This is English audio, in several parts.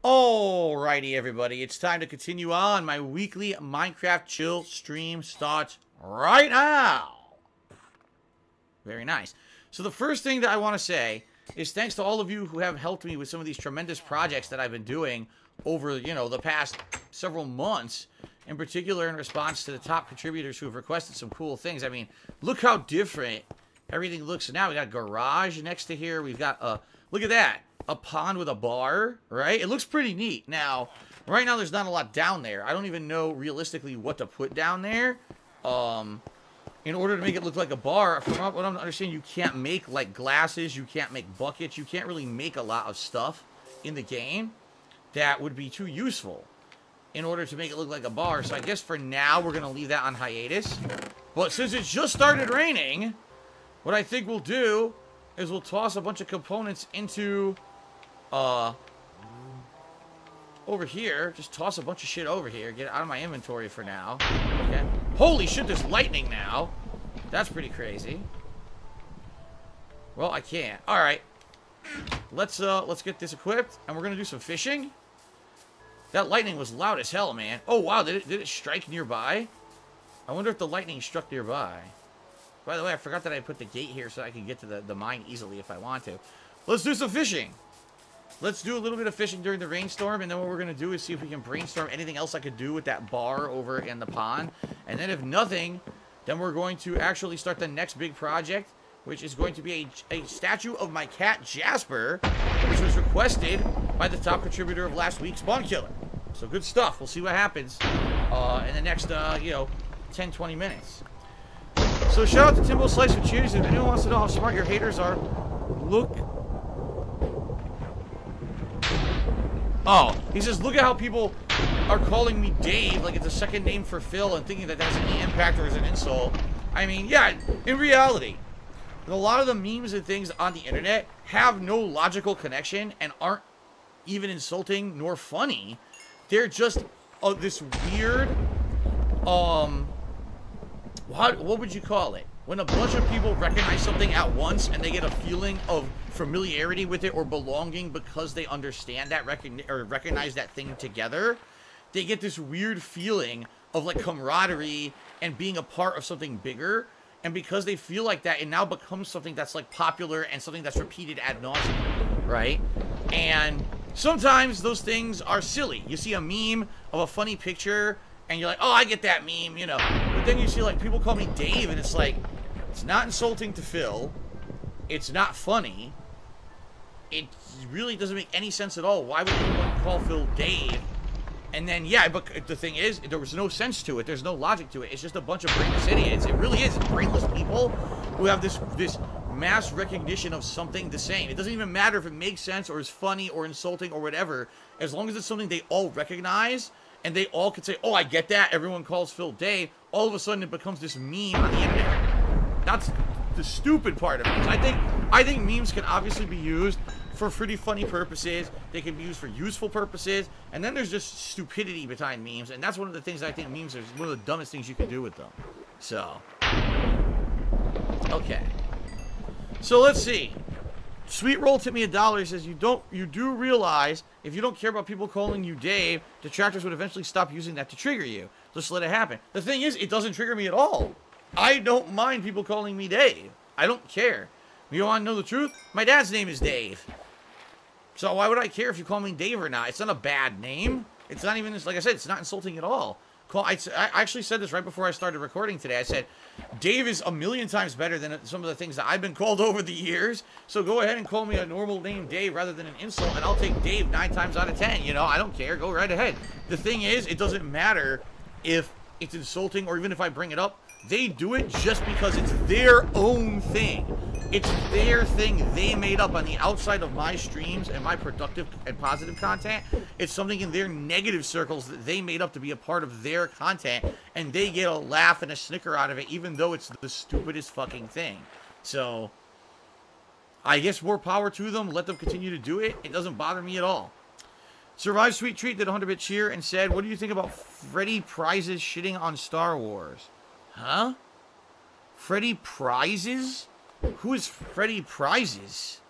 Alrighty, everybody, it's time to continue on. My weekly Minecraft chill stream starts right now. Very nice. So the first thing that I want to say is thanks to all of you who have helped me with some of these tremendous projects that I've been doing over, the past several months. In particular, in response to the top contributors who have requested some cool things. I mean, look how different everything looks now. We got a garage next to here. We've got look at that. A pond with a bar, right? It looks pretty neat. Now, right now there's not a lot down there. I don't even know realistically what to put down there. In order to make it look like a bar, from what I'm understanding, you can't make like glasses, you can't make buckets, you can't really make a lot of stuff in the game that would be too useful in order to make it look like a bar. So I guess for now we're gonna leave that on hiatus. But since it just started raining, what I think we'll do is we'll toss a bunch of components into over here. Just toss a bunch of shit over here. Get it out of my inventory for now. Okay. Holy shit, there's lightning now. That's pretty crazy. Well, I can't. Alright. Let's get this equipped, and we're gonna do some fishing. That lightning was loud as hell, man. Oh wow, did it strike nearby? I wonder if the lightning struck nearby. By the way, I forgot that I put the gate here so I can get to the mine easily if I want to. Let's do some fishing. Let's do a little bit of fishing during the rainstorm, and then what we're going to do is see if we can brainstorm anything else I could do with that bar over in the pond. And then if nothing, then we're going to actually start the next big project, which is going to be a statue of my cat, Jasper, which was requested by the top contributor of last week's Spawn Killer. So good stuff. We'll see what happens in the next, 10, 20 minutes. So shout out to Timbo Slice for Cheers. If anyone wants to know how smart your haters are, look. Oh, he says, look at how people are calling me Dave like it's a second name for Phil and thinking that that's any impact or is an insult. I mean, yeah, in reality, a lot of the memes and things on the internet have no logical connection and aren't even insulting nor funny. They're just this weird, what would you call it? When a bunch of people recognize something at once and they get a feeling of familiarity with it or belonging because they understand that, recognize that thing together, they get this weird feeling of like camaraderie and being a part of something bigger. And because they feel like that, it now becomes something that's like popular and something that's repeated ad nauseum, right? And sometimes those things are silly. You see a meme of a funny picture and you're like, oh, I get that meme, But then you see like people call me Dave and it's like, it's not insulting to Phil. It's not funny. It really doesn't make any sense at all. Why would anyone call Phil Dave? And then, yeah, but the thing is, there was no sense to it. There's no logic to it. It's just a bunch of brainless idiots. It really is brainless people who have this mass recognition of something the same. It doesn't even matter if it makes sense or is funny or insulting or whatever. As long as it's something they all recognize and they all can say, oh, I get that. Everyone calls Phil Dave. All of a sudden, it becomes this meme on the internet. That's the stupid part of it. I think memes can obviously be used for pretty funny purposes. They can be used for useful purposes. And then there's just stupidity behind memes. And that's one of the things I think memes are one of the dumbest things you can do with them. So. Okay. So let's see. Sweet Roll tipped me $1. He says, you do realize if you don't care about people calling you Dave, detractors would eventually stop using that to trigger you. Just let it happen. The thing is, it doesn't trigger me at all. I don't mind people calling me Dave. I don't care. You want to know the truth? My dad's name is Dave. So why would I care if you call me Dave or not? It's not a bad name. It's not even, like I said, it's not insulting at all. I actually said this right before I started recording today. I said, Dave is a million times better than some of the things that I've been called over the years. So go ahead and call me a normal name Dave rather than an insult, and I'll take Dave 9 times out of 10. I don't care. Go right ahead. The thing is, it doesn't matter if it's insulting or even if I bring it up. They do it just because it's their own thing. It's their thing they made up on the outside of my streams and my productive and positive content. It's something in their negative circles that they made up to be a part of their content, and they get a laugh and a snicker out of it, even though it's the stupidest fucking thing. So, I guess more power to them. Let them continue to do it. It doesn't bother me at all. Survive Sweet Treat did a 100-bit cheer and said, what do you think about Freddy Prizes shitting on Star Wars? Huh? Freddy Prizes? Who is Freddy Prizes?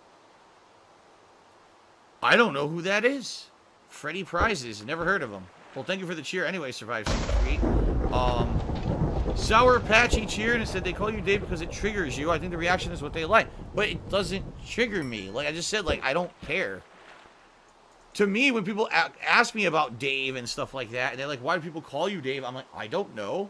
I don't know who that is. Freddy Prizes. Never heard of them. Well, thank you for the cheer anyway, Survive Street. Sour Patchy cheered and said they call you Dave because it triggers you. I think the reaction is what they like. But it doesn't trigger me. Like I just said, like, I don't care. To me, when people ask me about Dave and stuff like that, and they're like, why do people call you Dave? I'm like, I don't know.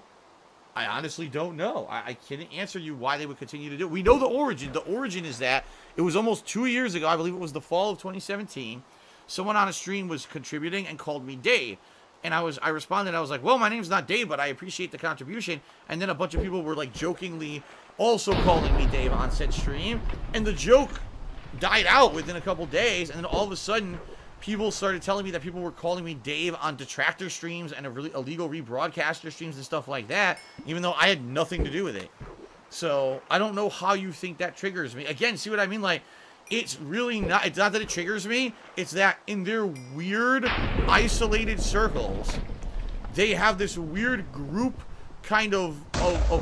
I honestly don't know. I can't answer you why they would continue to do it. We know the origin. The origin is that it was almost 2 years ago. I believe it was the fall of 2017. Someone on a stream was contributing and called me Dave. And I responded. I was like, well, my name's not Dave, but I appreciate the contribution. And then a bunch of people were like jokingly also calling me Dave on said stream. And the joke died out within a couple days. And then all of a sudden, people started telling me that people were calling me Dave on detractor streams and illegal rebroadcaster streams and stuff like that, even though I had nothing to do with it. So I don't know how you think that triggers me. Again, see what I mean? Like, it's really not, it's not that it triggers me. It's that in their weird, isolated circles, they have this weird group kind of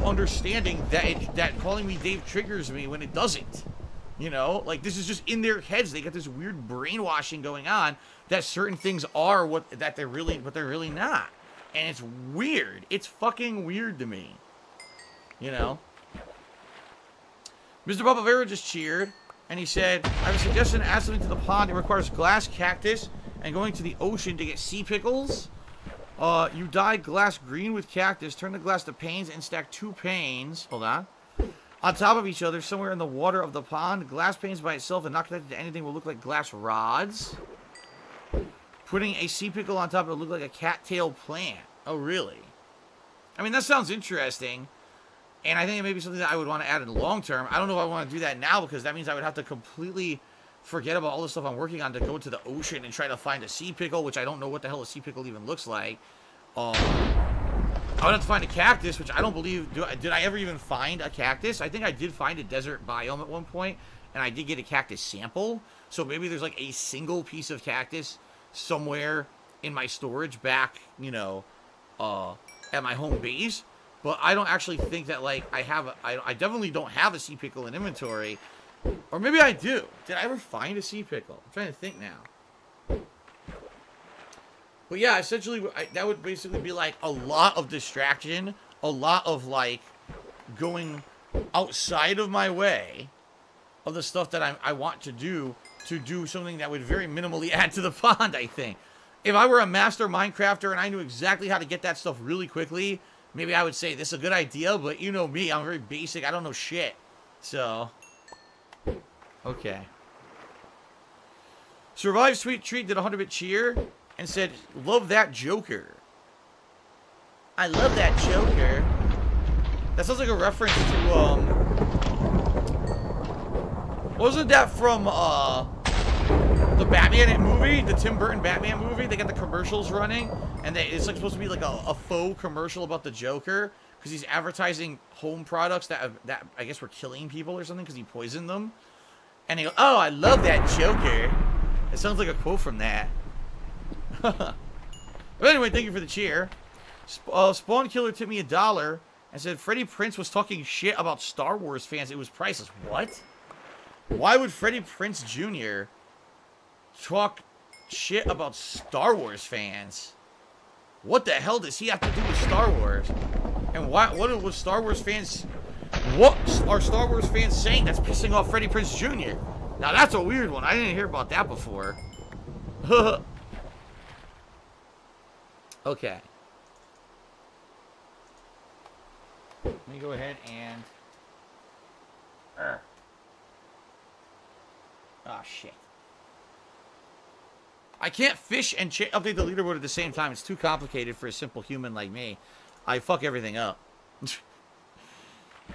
understanding that calling me Dave triggers me when it doesn't. You know, like this is just in their heads. They got this weird brainwashing going on that certain things are what they're really not. And it's weird. It's fucking weird to me. You know? Mr. Barbavero just cheered and he said, I have a suggestion, add something to the pond. It requires glass cactus and going to the ocean to get sea pickles. You dye glass green with cactus, turn the glass to panes and stack 2 panes. Hold on. On top of each other, somewhere in the water of the pond. Glass panes by itself and not connected to anything will look like glass rods. Putting a sea pickle on top, it will look like a cattail plant. Oh, really? I mean, that sounds interesting. And I think it may be something that I would want to add in the long term. I don't know if I want to do that now because that means I would have to completely forget about all the stuff I'm working on to go to the ocean and try to find a sea pickle, which I don't know what the hell a sea pickle even looks like. I would have to find a cactus, which I don't believe... Did I ever even find a cactus? I think I did find a desert biome at one point, and I did get a cactus sample. So maybe there's like a single piece of cactus somewhere in my storage back, you know, at my home base. But I don't actually think that, like, I definitely don't have a sea pickle in inventory. Or maybe I do. Did I ever find a sea pickle? I'm trying to think now. But yeah, essentially, that would basically be like a lot of distraction, a lot of like going outside of my way of the stuff that I want to do something that would very minimally add to the pond, I think. If I were a master Minecrafter and I knew exactly how to get that stuff really quickly, maybe I would say this is a good idea, but you know me, I'm very basic, I don't know shit. So, okay. Survive Sweet Treat did a 100-bit cheer and said, love that Joker. I love that Joker. That sounds like a reference to, wasn't that from, the Batman movie? The Tim Burton Batman movie? They got the commercials running, and it's like supposed to be like a faux commercial about the Joker, because he's advertising home products that I guess were killing people or something, because he poisoned them. And he goes, oh, I love that Joker. It sounds like a quote from that. But anyway, thank you for the cheer. Spawn Killer tipped me $1 and said Freddie Prinze was talking shit about Star Wars fans. It was priceless. What? Why would Freddie Prinze Jr. talk shit about Star Wars fans? What the hell does he have to do with Star Wars? And what was Star Wars fans... What are Star Wars fans saying that's pissing off Freddie Prinze Jr.? Now that's a weird one. I didn't hear about that before. Okay. Let me go ahead and... Oh, shit. I can't fish and update the leaderboard at the same time. It's too complicated for a simple human like me. I fuck everything up.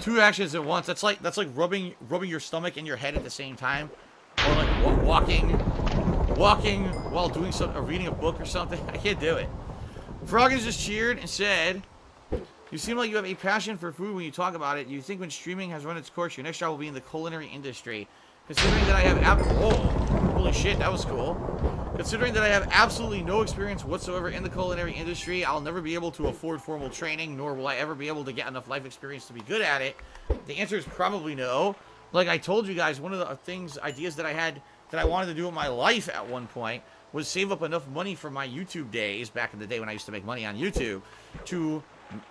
2 actions at once. That's like rubbing your stomach and your head at the same time. Or like walking while doing something, or reading a book or something. I can't do it. Froggins just cheered and said, you seem like you have a passion for food when you talk about it. You think when streaming has run its course, your next job will be in the culinary industry. Considering that I have holy shit, that was cool. Considering that I have absolutely no experience whatsoever in the culinary industry, I'll never be able to afford formal training, nor will I ever be able to get enough life experience to be good at it. The answer is probably no. Like I told you guys, one of the ideas that I had that I wanted to do in my life at one point was save up enough money from my YouTube days, back in the day when I used to make money on YouTube, to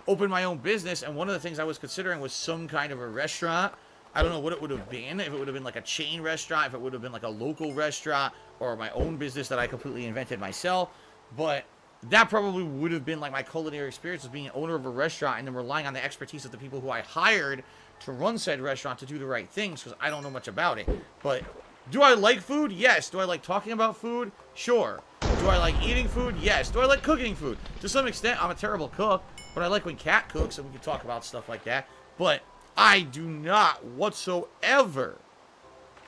open my own business. And one of the things I was considering was some kind of a restaurant. I don't know what it would have been, if it would have been like a chain restaurant, if it would have been like a local restaurant, or my own business that I completely invented myself. But that probably would have been like my culinary experience as being an owner of a restaurant and then relying on the expertise of the people who I hired to run said restaurant to do the right things, because I don't know much about it. But do I like food? Yes. Do I like talking about food? Sure. Do I like eating food? Yes. Do I like cooking food? To some extent, I'm a terrible cook, but I like when Kat cooks and we can talk about stuff like that. But I do not whatsoever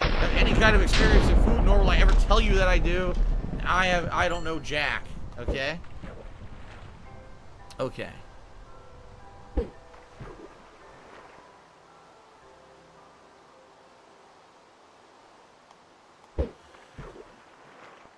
have any kind of experience in food, nor will I ever tell you that I do. I don't know jack, okay? Okay.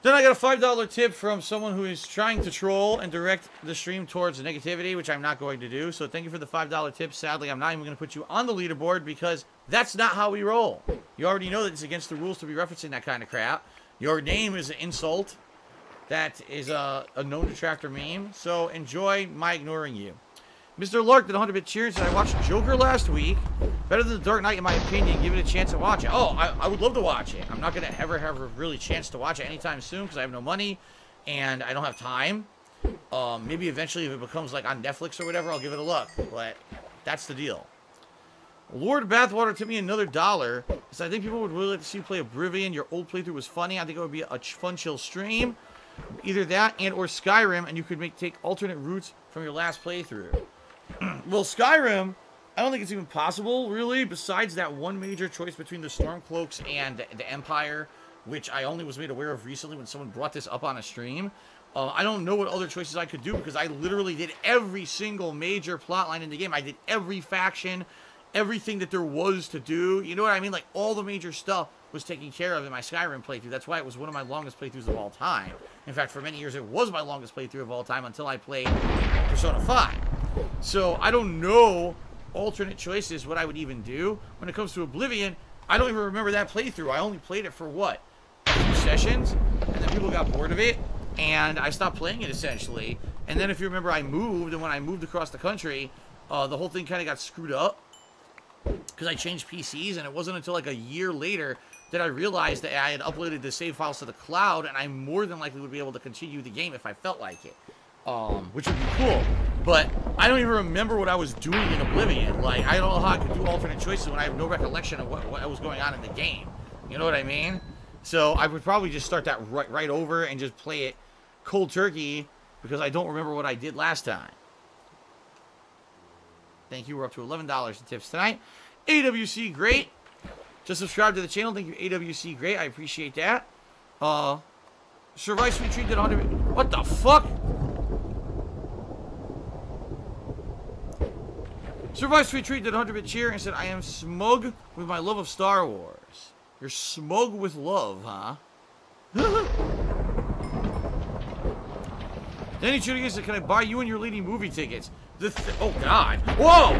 Then I got a $5 tip from someone who is trying to troll and direct the stream towards negativity, which I'm not going to do. So thank you for the $5 tip. Sadly, I'm not even going to put you on the leaderboard because that's not how we roll. You already know that it's against the rules to be referencing that kind of crap. Your name is an insult. That is a known detractor meme. So enjoy my ignoring you. Mr. Lark did 100-bit cheer and said, I watched Joker last week. Better than The Dark Knight, in my opinion. Give it a chance to watch it. Oh, I would love to watch it. I'm not going to ever have a really chance to watch it anytime soon because I have no money and I don't have time. Maybe eventually if it becomes like on Netflix or whatever, I'll give it a look. But that's the deal. Lord Bathwater took me another $1. So I think people would really like to see you play Oblivion. Your old playthrough was funny. I think it would be a fun, chill stream. Either that and or Skyrim, and you could take alternate routes from your last playthrough. Well, Skyrim, I don't think it's even possible, really, besides that one major choice between the Stormcloaks and the Empire, which I only was made aware of recently when someone brought this up on a stream. I don't know what other choices I could do, because I literally did every single major plotline in the game. I did every faction, everything that there was to do. You know what I mean? Like, all the major stuff was taken care of in my Skyrim playthrough. That's why it was one of my longest playthroughs of all time. In fact, for many years, it was my longest playthrough of all time until I played Persona 5. So, I don't know alternate choices, what I would even do. When it comes to Oblivion, I don't even remember that playthrough. I only played it for, what, a few sessions? And then people got bored of it, and I stopped playing it, essentially. And then, if you remember, I moved, and when I moved across the country, the whole thing kind of got screwed up. Because I changed PCs, and it wasn't until like a year later that I realized that I had uploaded the save files to the cloud, and I more than likely would be able to continue the game if I felt like it. Which would be cool. But I don't even remember what I was doing in Oblivion. Like, I don't know how I could do alternate choices when I have no recollection of what was going on in the game. You know what I mean? So I would probably just start that right over and just play it cold turkey because I don't remember what I did last time. Thank you. We're up to $11 in tips tonight. AWC, great. Just subscribe to the channel. Thank you, AWC, great. I appreciate that. Survive Sweet Treat did 100... What the fuck? Survive Sweet Treat did 100-bit cheer and said, I am smug with my love of Star Wars. You're smug with love, huh? Danny Chudigan said, can I buy you and your lady movie tickets? Oh, God. Whoa!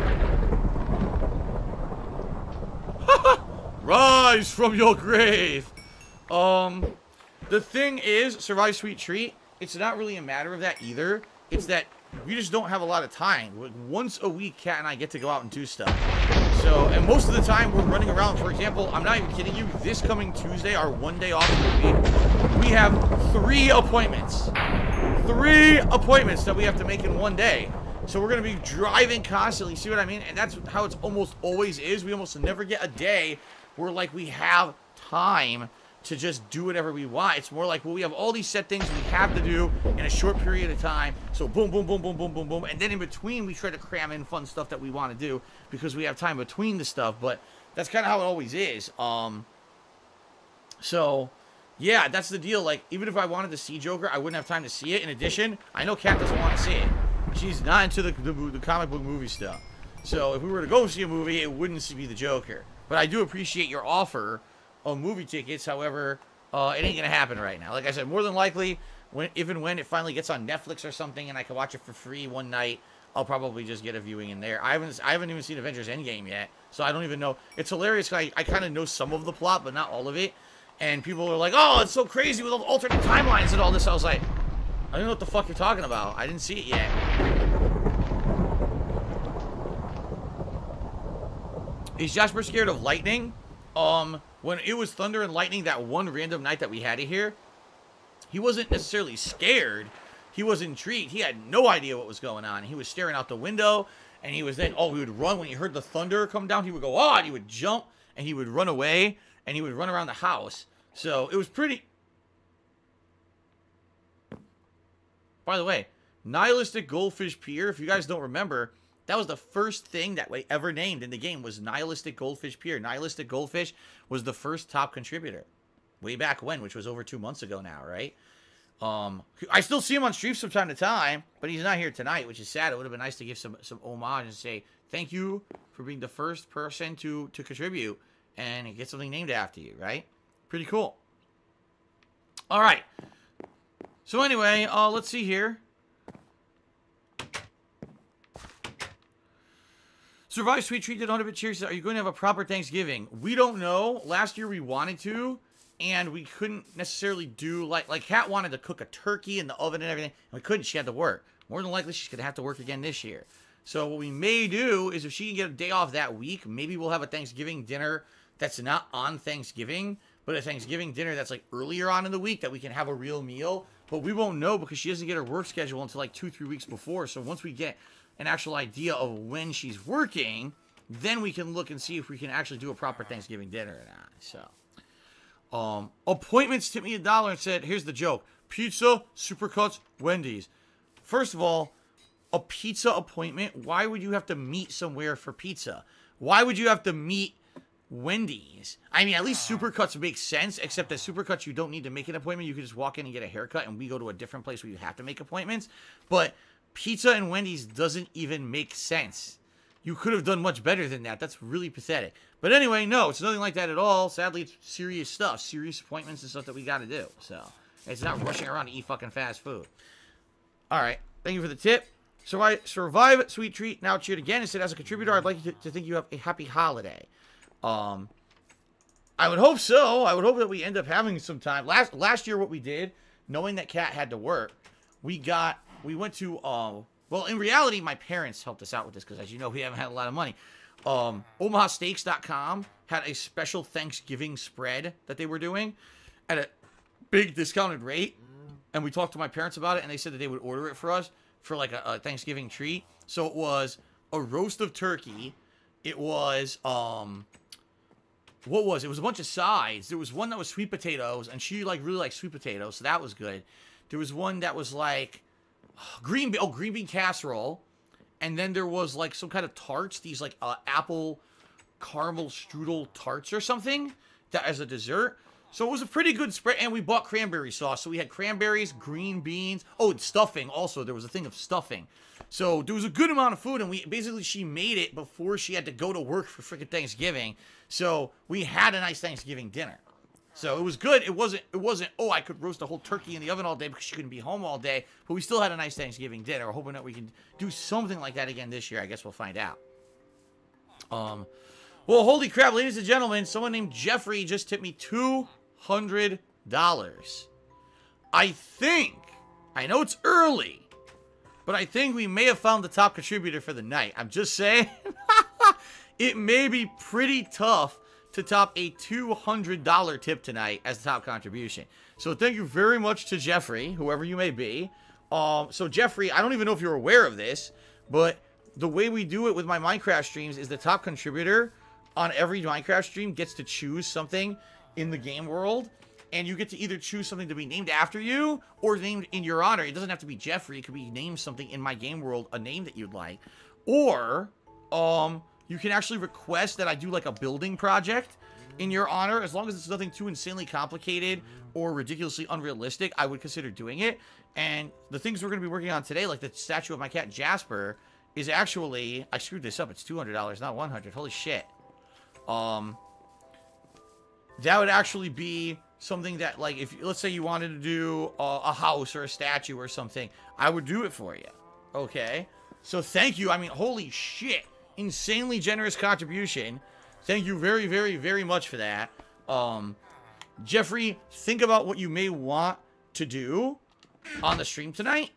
Rise from your grave. The thing is, Survive Sweet Treat, it's not really a matter of that either. It's that we just don't have a lot of time. Like, once a week, Kat and I get to go out and do stuff. So, and most of the time, we're running around. For example, I'm not even kidding you. This coming Tuesday, our one day off of the week, we have 3 appointments. 3 appointments that we have to make in one day. So we're going to be driving constantly. See what I mean? And that's how it's almost always is. We almost never get a day where, like, we have time to just do whatever we want. It's more like, well, we have all these set things we have to do in a short period of time. So boom, boom, boom, boom, boom, boom, boom. And then in between, we try to cram in fun stuff that we want to do because we have time between the stuff. But that's kind of how it always is. So, yeah, that's the deal. Like, even if I wanted to see Joker, I wouldn't have time to see it. In addition, I know Kat doesn't want to see it. She's not into the comic book movie stuff. So if we were to go see a movie, it wouldn't be the Joker. But I do appreciate your offer of movie tickets. However, it ain't going to happen right now. Like I said, more than likely, if and when it finally gets on Netflix or something and I can watch it for free one night, I'll probably just get a viewing in there. I haven't even seen Avengers Endgame yet, so I don't even know. It's hilarious because I kind of know some of the plot, but not all of it. And people are like, oh, it's so crazy with all the alternate timelines and all this. I was like, I don't know what the fuck you're talking about. I didn't see it yet. Is Jasper scared of lightning? When it was thunder and lightning that one random night that we had it here, he wasn't necessarily scared. He was intrigued. He had no idea what was going on. He was staring out the window, and he was then, he would run when he heard the thunder come down. He would go, and he would jump, and he would run away, and he would run around the house. So it was pretty... By the way, Nihilistic Goldfish Pier, if you guys don't remember, that was the first thing that we ever named in the game was Nihilistic Goldfish Pier. Nihilistic Goldfish was the first top contributor. Way back when, which was over 2 months ago now, right? I still see him on streams from time to time, but he's not here tonight, which is sad. It would have been nice to give some homage and say, thank you for being the first person to contribute and get something named after you, right? Pretty cool. All right. So anyway, let's see here. Survive Sweet Treat did 100 cheers. Are you going to have a proper Thanksgiving? We don't know. Last year we wanted to, and we couldn't necessarily do, like Kat wanted to cook a turkey in the oven and everything, and we couldn't. She had to work. More than likely, she's going to have to work again this year. So what we may do is if she can get a day off that week, maybe we'll have a Thanksgiving dinner that's not on Thanksgiving, but a Thanksgiving dinner that's like earlier on in the week that we can have a real meal. But we won't know because she doesn't get her work schedule until like 2-3 weeks before. So once we get an actual idea of when she's working, then we can look and see if we can actually do a proper Thanksgiving dinner or not. So, appointments tipped me $1 and said, here's the joke. Pizza, Supercuts, Wendy's. First of all, a pizza appointment, why would you have to meet somewhere for pizza? Why would you have to meet Wendy's? I mean, at least Supercuts makes sense, except that Supercuts, you don't need to make an appointment. You can just walk in and get a haircut, and we go to a different place where you have to make appointments. But pizza and Wendy's doesn't even make sense. You could have done much better than that. That's really pathetic. But anyway, no, it's nothing like that at all. Sadly, it's serious stuff. Serious appointments and stuff that we got to do. So, it's not rushing around to eat fucking fast food. All right. Thank you for the tip. Survive Sweet Treat now cheered again and said, as a contributor, I'd like you to think you have a happy holiday. I would hope so. I would hope that we end up having some time. Last year, what we did, knowing that Kat had to work, we went to, well, in reality, my parents helped us out with this because, as you know, we haven't had a lot of money. OmahaSteaks.com had a special Thanksgiving spread that they were doing at a big discounted rate. And we talked to my parents about it, and they said that they would order it for us for, like, a Thanksgiving treat. So it was a roast of turkey. It was, what was it? It was a bunch of sides. There was one that was sweet potatoes, and she, like, really liked sweet potatoes, so that was good. There was one that was, like, green bean casserole, and then there was like some kind of tarts, these like apple caramel strudel tarts or something, that as a dessert. So it was a pretty good spread, and we bought cranberry sauce. So we had cranberries, green beans, and stuffing also. There was a thing of stuffing. So there was a good amount of food, and she made it before she had to go to work for freaking Thanksgiving. So we had a nice Thanksgiving dinner. So it was good. It wasn't, I could roast a whole turkey in the oven all day because she couldn't be home all day. But we still had a nice Thanksgiving dinner. We're hoping that we can do something like that again this year. I guess we'll find out. Well, holy crap, ladies and gentlemen. Someone named Jeffrey just tipped me $200. I know it's early, but I think we may have found the top contributor for the night. I'm just saying. It may be pretty tough to top a $200 tip tonight as the top contribution. So thank you very much to Jeffrey, whoever you may be. So Jeffrey, I don't even know if you're aware of this, but the way we do it with my Minecraft streams is the top contributor on every Minecraft stream gets to choose something in the game world, and you get to either choose something to be named after you or named in your honor. It doesn't have to be Jeffrey. It could be named something in my game world, a name that you'd like. Or, you can actually request that I do like a building project in your honor. As long as it's nothing too insanely complicated or ridiculously unrealistic, I would consider doing it. And the things we're going to be working on today, like the statue of my cat Jasper, is actually, I screwed this up, it's $200, not $100. Holy shit. That would actually be something that, like, if, let's say you wanted to do a house or a statue or something, I would do it for you. Okay? So thank you. I mean, holy shit. Insanely generous contribution. Thank you very, very, very much for that. Jeffrey, think about what you may want to do on the stream tonight.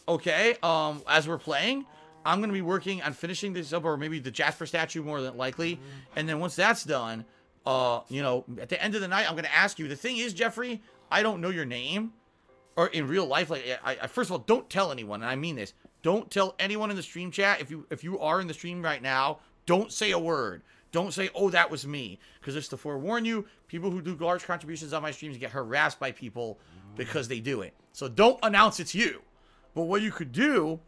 Okay, as we're playing, I'm going to be working on finishing this up, or maybe the Jasper statue more than likely. And then once that's done, you know, at the end of the night, I'm going to ask you. The thing is, Jeffrey, I don't know your name, or in real life. Like, I first of all, don't tell anyone, and I mean this. Don't tell anyone in the stream chat. If you are in the stream right now, don't say a word. Don't say, oh, that was me. Because just to forewarn you, people who do large contributions on my streams get harassed by people because they do it. So don't announce it's you. But what you could do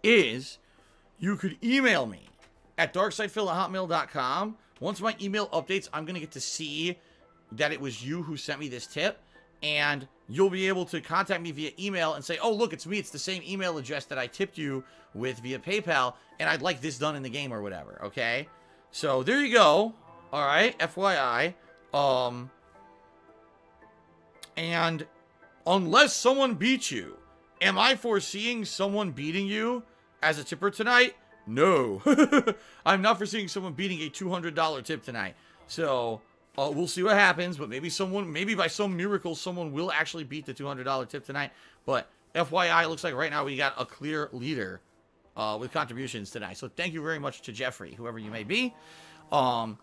is you could email me at darksidephil@hotmail.com. Once my email updates, I'm going to get to see that it was you who sent me this tip. And you'll be able to contact me via email and say, oh, look, it's me. It's the same email address that I tipped you with via PayPal. And I'd like this done in the game or whatever, okay? So there you go. All right, FYI. And unless someone beats you, am I foreseeing someone beating you as a tipper tonight? No. I'm not foreseeing someone beating a $200 tip tonight. So we'll see what happens. But maybe by some miracle, someone will actually beat the $200 tip tonight. But FYI, it looks like right now we got a clear leader with contributions tonight. So thank you very much to Jeffrey, whoever you may be. Mr.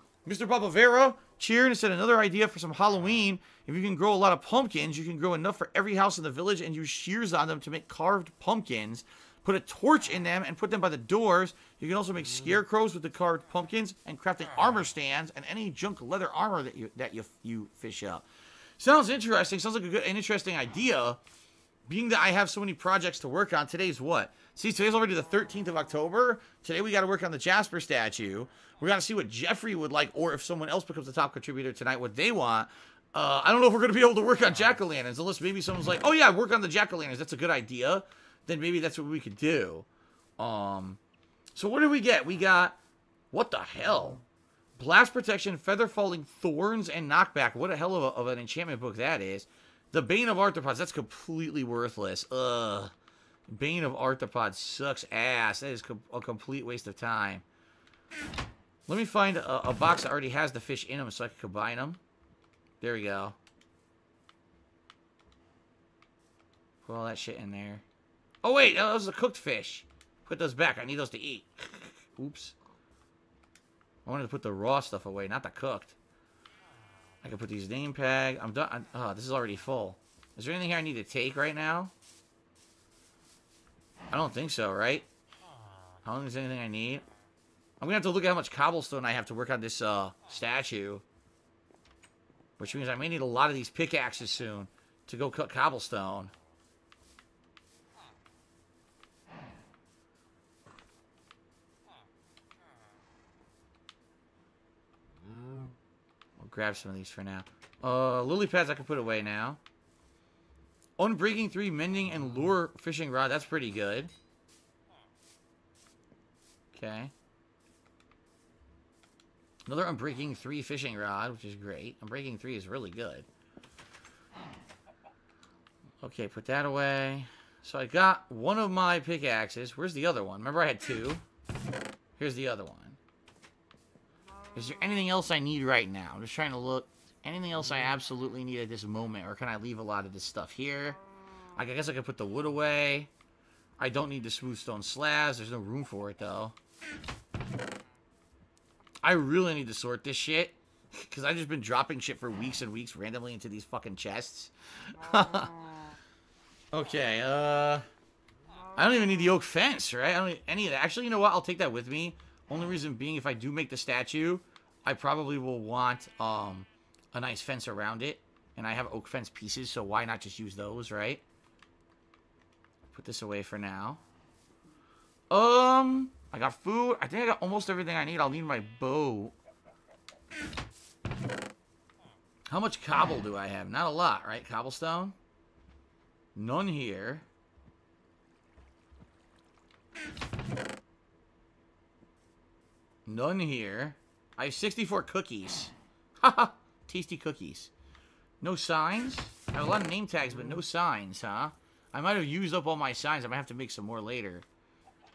Papavera cheered and said another idea for some Halloween. If you can grow a lot of pumpkins, you can grow enough for every house in the village and use shears on them to make carved pumpkins. Put a torch in them and put them by the doors. You can also make scarecrows with the carved pumpkins and crafting armor stands and any junk leather armor that you fish up. Sounds interesting. Sounds like an interesting idea. Being that I have so many projects to work on, today's what? See, today's already the 13th of October. Today we got to work on the Jasper statue. We got to see what Jeffrey would like, or if someone else becomes the top contributor tonight, what they want. I don't know if we're going to be able to work on jack-o'-lanterns, unless maybe someone's like, oh yeah, work on the jack-o'-lanterns. That's a good idea. Then maybe that's what we could do. So what do we get? We got, what the hell? Blast protection, feather falling, thorns, and knockback. What a hell of an enchantment book that is. The Bane of Arthropods, that's completely worthless. Ugh. Bane of Arthropods sucks ass. That is a complete waste of time. Let me find a box that already has the fish in them so I can combine them. There we go. Put all that shit in there. Oh, wait. That was a cooked fish. Put those back. I need those to eat. Oops. I wanted to put the raw stuff away, not the cooked. I can put these name tag. I'm done. Oh, this is already full. Is there anything here I need to take right now? I don't think so, right? I don't think there's anything I need. I'm going to have to look at how much cobblestone I have to work on this statue. Which means I may need a lot of these pickaxes soon to go cut cobblestone. I'll grab some of these for now. Lily pads I can put away now. Unbreaking 3, mending, and lure fishing rod. That's pretty good. Okay. Another Unbreaking 3 fishing rod, which is great. Unbreaking 3 is really good. Okay, put that away. So I got one of my pickaxes. Where's the other one? Remember I had 2? Here's the other one. Is there anything else I need right now? I'm just trying to look. Anything else I absolutely need at this moment? Or can I leave a lot of this stuff here? I guess I could put the wood away. I don't need the smooth stone slabs. There's no room for it, though. I really need to sort this shit. Because I've just been dropping shit for weeks and weeks randomly into these fucking chests. Okay, I don't even need the oak fence, right? I don't need any of that. Actually, you know what? I'll take that with me. Only reason being, if I do make the statue, I probably will want, a nice fence around it. And I have oak fence pieces, so why not just use those, right? Put this away for now. I got food. I think I got almost everything I need. I'll need my bow. How much cobble do I have? Not a lot, right? Cobblestone? None here. None here. I have 64 cookies. Haha. Tasty cookies. No signs? I have a lot of name tags, but no signs, huh? I might have used up all my signs. I might have to make some more later.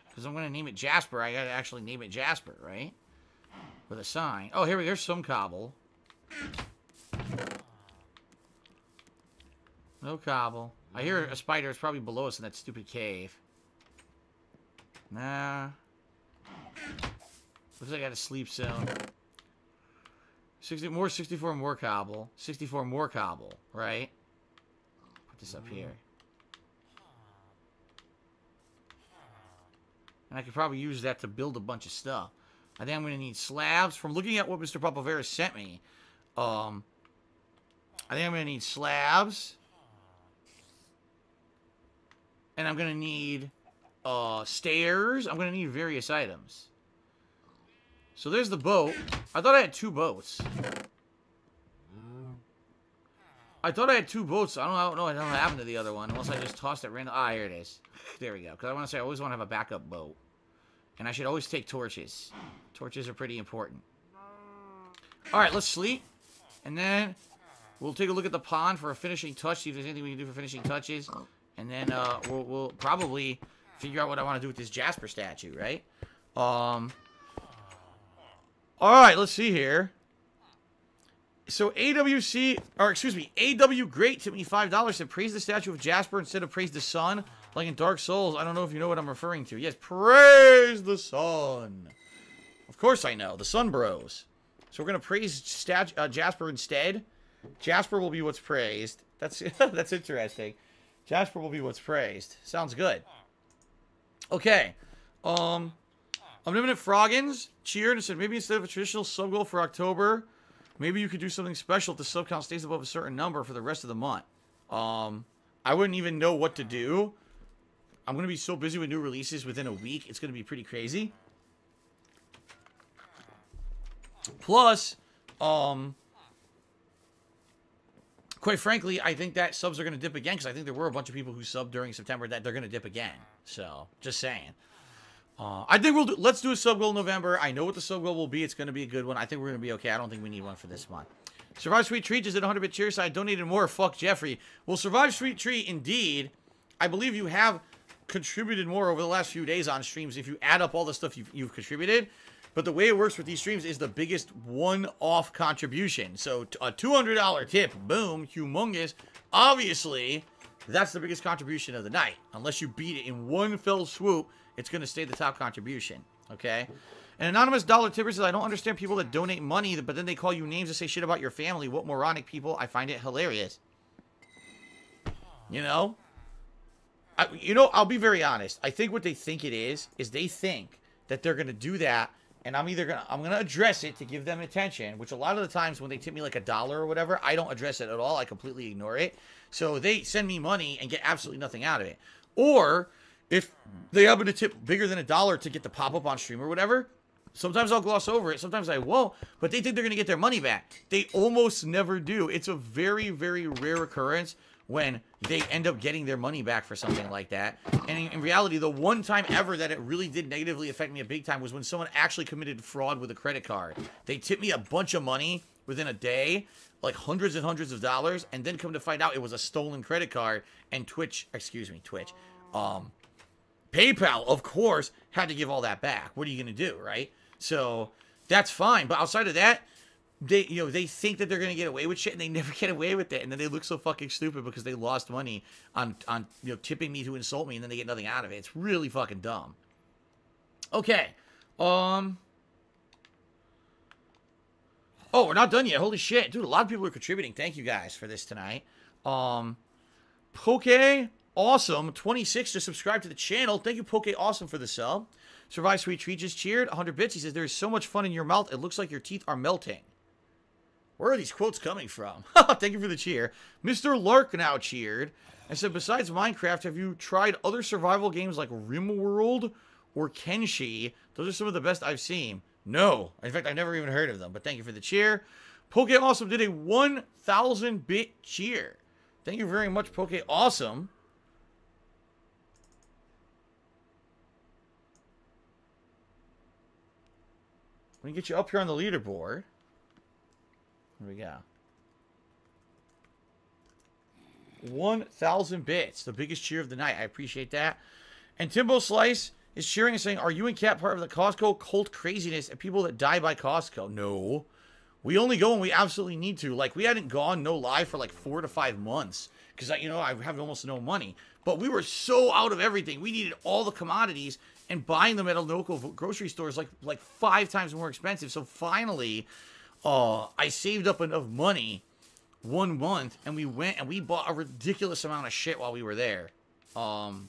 Because I'm going to name it Jasper. I got to actually name it Jasper, right? With a sign. Oh, here's some cobble. No cobble. I hear a spider is probably below us in that stupid cave. Nah. Looks like I gotta sleep soon. 64 more cobble. 64 more cobble, right? Put this up here. And I could probably use that to build a bunch of stuff. I think I'm going to need slabs. From looking at what Mr. Papavera sent me, I think I'm going to need slabs. And I'm going to need stairs. I'm going to need various items. So there's the boat. I thought I had 2 boats. I thought I had 2 boats. I don't know what happened to the other one. Unless I just tossed it random. Ah, here it is. There we go. Because I want to say I always want to have a backup boat. And I should always take torches. Torches are pretty important. Alright, let's sleep. And then we'll take a look at the pond for a finishing touch. See if there's anything we can do for finishing touches. And then we'll probably figure out what I want to do with this Jasper statue, right? Alright, let's see here. So AW Great tipped me $5. Said praise the statue of Jasper instead of praise the sun. Like in Dark Souls. I don't know if you know what I'm referring to. Yes, praise the sun. Of course I know. The Sun Bros. So we're going to praise Jasper instead. Jasper will be what's praised. That's that's interesting. Jasper will be what's praised. Sounds good. Okay. Unlimited Froggins cheered and said maybe instead of a traditional sub goal for October, maybe you could do something special if the sub count stays above a certain number for the rest of the month. I wouldn't even know what to do. I'm going to be so busy with new releases within a week. It's going to be pretty crazy. Plus, quite frankly, I think that subs are going to dip again because I think there were a bunch of people who subbed during September that they're going to dip again. So, just saying. I think let's do a sub goal in November. I know what the sub goal will be. It's going to be a good one. I think we're going to be okay. I don't think we need one for this month. Survive Sweet Treat just did 100-bit cheer side. Donated more. Fuck Jeffrey. Well, Survive Sweet Treat, indeed. I believe you have contributed more over the last few days on streams if you add up all the stuff you've contributed. But the way it works with these streams is the biggest one-off contribution. So a $200 tip, boom, humongous. Obviously, that's the biggest contribution of the night. Unless you beat it in one fell swoop, it's going to stay the top contribution. Okay? An anonymous dollar tipper says, I don't understand people that donate money, but then they call you names and say shit about your family. What moronic people. I find it hilarious. You know? I'll be very honest. I think what they think it is they think that they're going to do that, and I'm going to address it to give them attention, which a lot of the times when they tip me like $1 or whatever, I don't address it at all. I completely ignore it. So they send me money and get absolutely nothing out of it. Or if they happen to tip bigger than $1 to get the pop-up on stream or whatever, sometimes I'll gloss over it. Sometimes I won't. But they think they're going to get their money back. They almost never do. It's a very, very rare occurrence when they end up getting their money back for something like that. And in reality, the one time ever that it really did negatively affect me a big time was when someone actually committed fraud with a credit card. They tipped me a bunch of money within a day, like hundreds and hundreds of dollars, and then come to find out it was a stolen credit card, and PayPal, of course, had to give all that back. What are you going to do, right? So that's fine. But outside of that, they think that they're going to get away with shit, and they never get away with it. And then they look so fucking stupid because they lost money on tipping me to insult me, and then they get nothing out of it. It's really fucking dumb. Okay. Oh, we're not done yet. Holy shit. Dude, a lot of people are contributing. Thank you guys for this tonight. Poke Awesome 26 to subscribe to the channel. Thank you, Poke Awesome, for the sub. Survive Sweet Treat just cheered. 100 bits. He says, there is so much fun in your mouth. It looks like your teeth are melting. Where are these quotes coming from? Thank you for the cheer. Mr. Lark now cheered. I said, besides Minecraft, have you tried other survival games like RimWorld or Kenshi? Those are some of the best I've seen. No. In fact, I've never even heard of them. But thank you for the cheer. Poke Awesome did a 1,000-bit cheer. Thank you very much, Poke Awesome. Let me get you up here on the leaderboard. Here we go. 1,000 bits. The biggest cheer of the night. I appreciate that. And Timbo Slice is cheering and saying, are you and Cat part of the Costco cult craziness and people that die by Costco? No. We only go when we absolutely need to. Like, we hadn't gone no live for like 4 to 5 months. because I have almost no money. But we were so out of everything. We needed all the commodities, and buying them at a local grocery store is like 5 times more expensive. So finally, I saved up enough money 1 month, and we went and we bought a ridiculous amount of shit while we were there.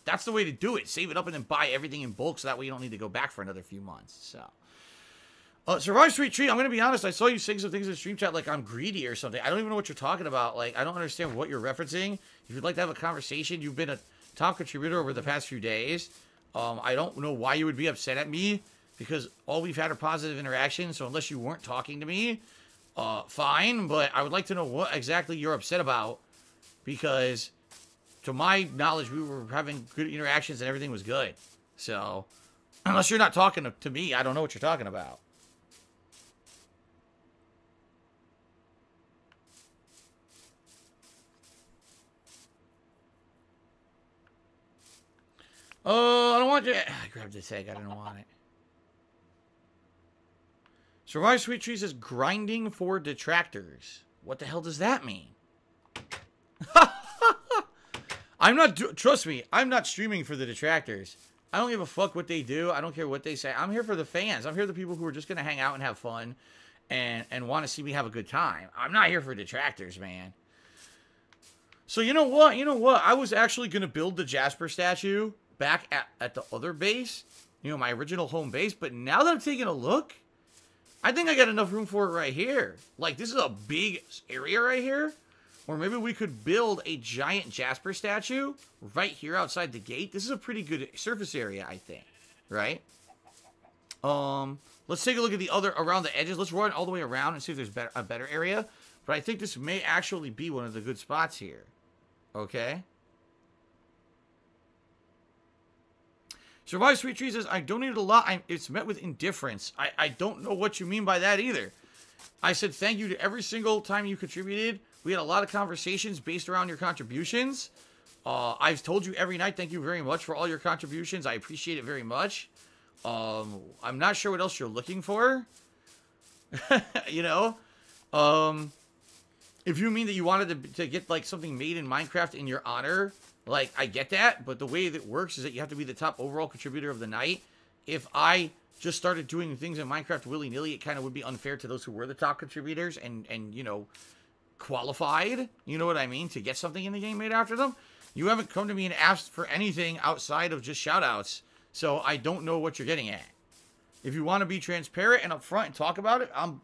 That's the way to do it. Save it up and then buy everything in bulk, so that way you don't need to go back for another few months. So, Survive Sweet Treat, I'm going to be honest, I saw you saying some things in the stream chat like I'm greedy or something. I don't even know what you're talking about. Like, I don't understand what you're referencing. If you'd like to have a conversation, you've been a top contributor over the past few days. I don't know why you would be upset at me, because all we've had are positive interactions, so unless you weren't talking to me, fine, but I would like to know what exactly you're upset about, because to my knowledge, we were having good interactions and everything was good. So, unless you're not talking to me, I don't know what you're talking about. Oh, I don't want you. I grabbed this egg. I didn't want it. Survive Sweet Trees is grinding for detractors. What the hell does that mean? I'm not, trust me, I'm not streaming for the detractors. I don't give a fuck what they do. I don't care what they say. I'm here for the fans. I'm here for the people who are just going to hang out and have fun and want to see me have a good time. I'm not here for detractors, man. So you know what? I was actually going to build the Jasper statue back at the other base. My original home base. But now that I'm taking a look, I think I got enough room for it right here. Like, this is a big area right here. Or maybe we could build a giant Jasper statue right here outside the gate. This is a pretty good surface area, I think. Right? Let's take a look at the other, around the edges. Let's run all the way around and see if there's a better area. But I think this may actually be one of the good spots here. Okay? Survive Sweet Tree says, I donated a lot. It's met with indifference. I don't know what you mean by that either. I said thank you to every single time you contributed. We had a lot of conversations based around your contributions. I've told you every night, thank you very much for all your contributions. I appreciate it very much. I'm not sure what else you're looking for. If you mean that you wanted to get, like, something made in Minecraft in your honor, like, I get that. But the way that works is that you have to be the top overall contributor of the night. If I just started doing things in Minecraft willy-nilly, it kind of would be unfair to those who were the top contributors and qualified, you know what I mean, to get something in the game made after them. You haven't come to me and asked for anything outside of just shoutouts, so I don't know what you're getting at. If you want to be transparent and upfront and talk about it, I'm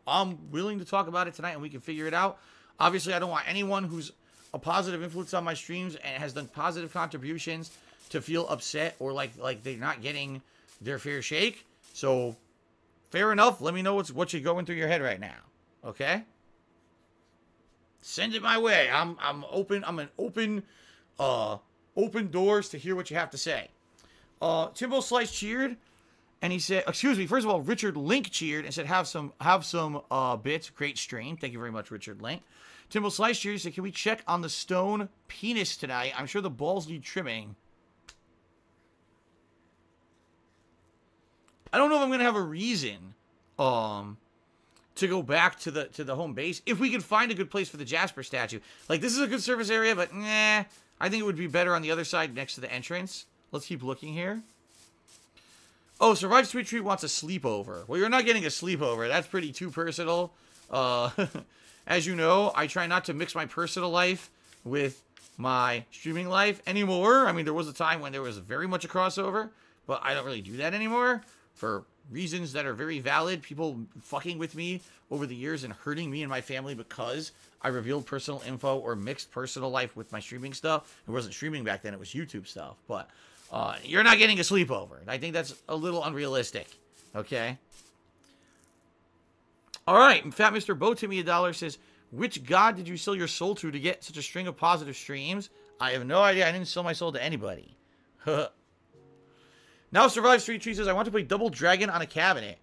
willing to talk about it tonight and we can figure it out. Obviously, I don't want anyone who's a positive influence on my streams and has done positive contributions to feel upset or like they're not getting their fair shake. So, fair enough. Let me know what's going through your head right now. Okay? Send it my way. I'm open. I'm an open doors to hear what you have to say. Timbo Slice cheered, and he said, excuse me. First of all, Richard Link cheered and said, have some bits. Great stream. Thank you very much, Richard Link. Timbo Slice cheered. He said, can we check on the stone penis tonight? I'm sure the balls need trimming. I don't know if I'm gonna have a reason. To go back to the home base, if we can find a good place for the Jasper statue. Like, this is a good surface area, but nah, I think it would be better on the other side next to the entrance. Let's keep looking here. Oh, Survive Sweet Treat wants a sleepover. Well, you're not getting a sleepover. That's pretty too personal. As you know, I try not to mix my personal life with my streaming life anymore. I mean, there was a time when there was very much a crossover, but I don't really do that anymore for reasons that are very valid. People fucking with me over the years and hurting me and my family because I revealed personal info or mixed personal life with my streaming stuff. It wasn't streaming back then, it was YouTube stuff. But you're not getting a sleepover. I think that's a little unrealistic. Okay? Alright, Fat Mr. Bo to me $1 says, which god did you sell your soul to get such a string of positive streams? I have no idea. I didn't sell my soul to anybody. Now Survive Street Tree says, I want to play Double Dragon on a cabinet.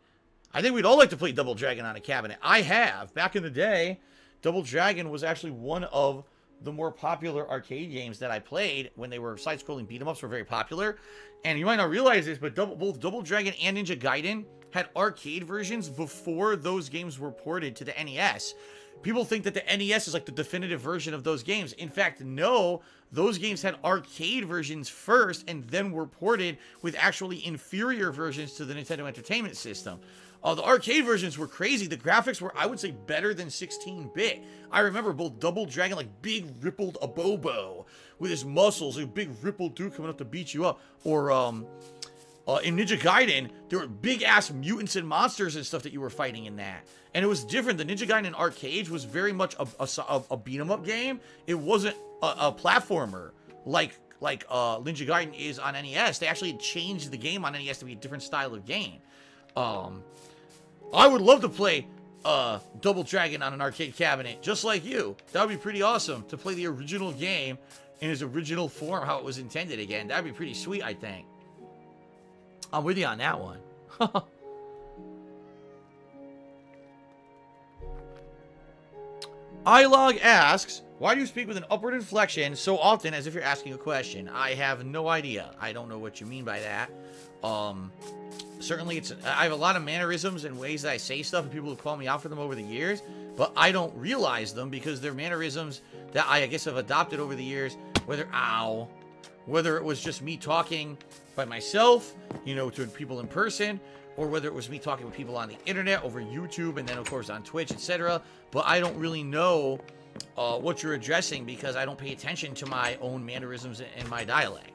I think we'd all like to play Double Dragon on a cabinet. I have. Back in the day, Double Dragon was actually one of the more popular arcade games that I played when they were side-scrolling beat-em-ups were very popular. And you might not realize this, but both Double Dragon and Ninja Gaiden had arcade versions before those games were ported to the NES. People think that the NES is like the definitive version of those games. In fact, no, those games had arcade versions first and then were ported with actually inferior versions to the Nintendo Entertainment System. The arcade versions were crazy. The graphics were, I would say, better than 16-bit. I remember both Double Dragon, like big rippled Abobo with his muscles, a big rippled dude coming up to beat you up. Or in Ninja Gaiden, there were big-ass mutants and monsters and stuff that you were fighting in that. And it was different. The Ninja Gaiden Arcade was very much a beat-em-up game. It wasn't a platformer like Ninja Gaiden is on NES. They actually changed the game on NES to be a different style of game. I would love to play Double Dragon on an arcade cabinet, just like you. That would be pretty awesome, to play the original game in its original form, how it was intended again. That would be pretty sweet, I think. I'm with you on that one. iLog asks, why do you speak with an upward inflection so often as if you're asking a question? I have no idea. I don't know what you mean by that. Certainly, I have a lot of mannerisms and ways that I say stuff, and people have called me out for them over the years, but I don't realize them because they're mannerisms that I guess have adopted over the years, whether it was just me talking by myself, you know, to people in person, or whether it was me talking with people on the internet, over YouTube, and then, of course, on Twitch, etc. But I don't really know what you're addressing because I don't pay attention to my own mannerisms and my dialect.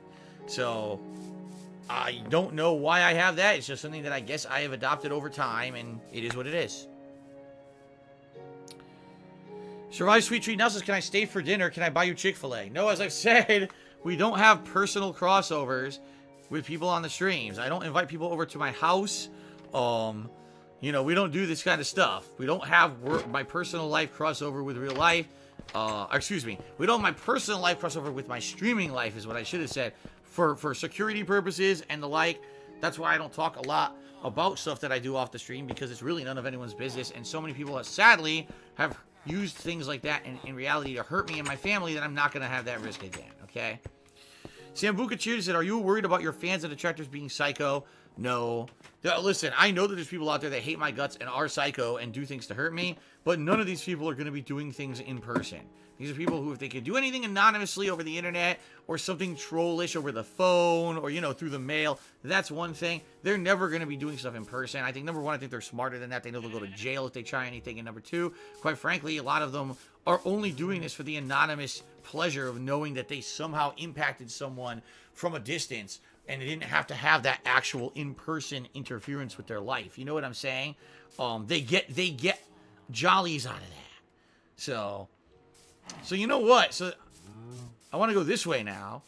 So I don't know why I have that. It's just something that I guess I have adopted over time, and it is what it is. Survive Sweet Treat now says, can I stay for dinner? Can I buy you Chick-fil-A? No, as I've said, we don't have personal crossovers with people on the streams. I don't invite people over to my house. You know, we don't do this kind of stuff. We don't have my personal life crossover with real life. Excuse me. We don't have my personal life crossover with my streaming life, is what I should have said. For security purposes and the like. That's why I don't talk a lot about stuff that I do off the stream, because it's really none of anyone's business. And so many people sadly have used things like that in reality to hurt me and my family, that I'm not going to have that risk again, okay? Sambuca Cheers said, are you worried about your fans and detractors being psycho? No. Listen, I know that there's people out there that hate my guts and are psycho and do things to hurt me, but none of these people are going to be doing things in person. These are people who, if they could do anything anonymously over the internet, or something trollish over the phone, or, you know, through the mail, that's one thing. They're never going to be doing stuff in person. I think, number one, I think they're smarter than that. They know they'll go to jail if they try anything. And number two, quite frankly, a lot of them are only doing this for the anonymous pleasure of knowing that they somehow impacted someone from a distance, and they didn't have to have that actual in-person interference with their life. You know what I'm saying? They get jollies out of that. So you know what? So I want to go this way now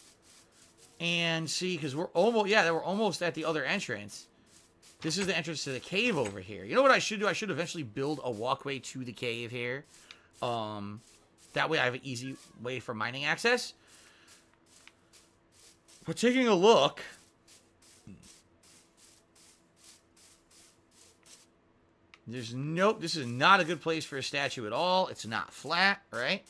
and see, because we're almost at the other entrance. This is the entrance to the cave over here. You know what I should do? I should eventually build a walkway to the cave here. That way I have an easy way for mining access. We're taking a look. Nope, this is not a good place for a statue at all. It's not flat, right?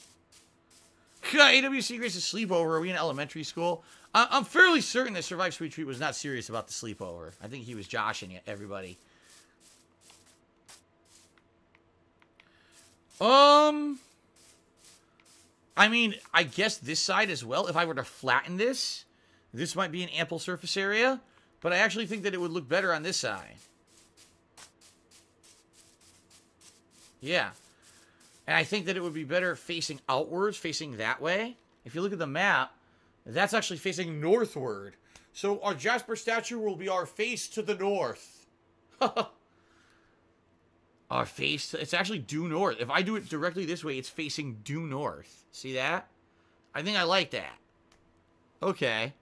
AWC Grace a sleepover. Are we in elementary school? I'm fairly certain that Survive Sweet Treat was not serious about the sleepover. I think he was joshing it, everybody. I mean, I guess this side as well. If I were to flatten this, this might be an ample surface area. But I actually think that it would look better on this side. Yeah. And I think that it would be better facing outwards, facing that way. If you look at the map, that's actually facing northward. So our Jasper statue will be our face to the north. Our face, it's actually due north. If I do it directly this way, it's facing due north. See that? I think I like that. Okay.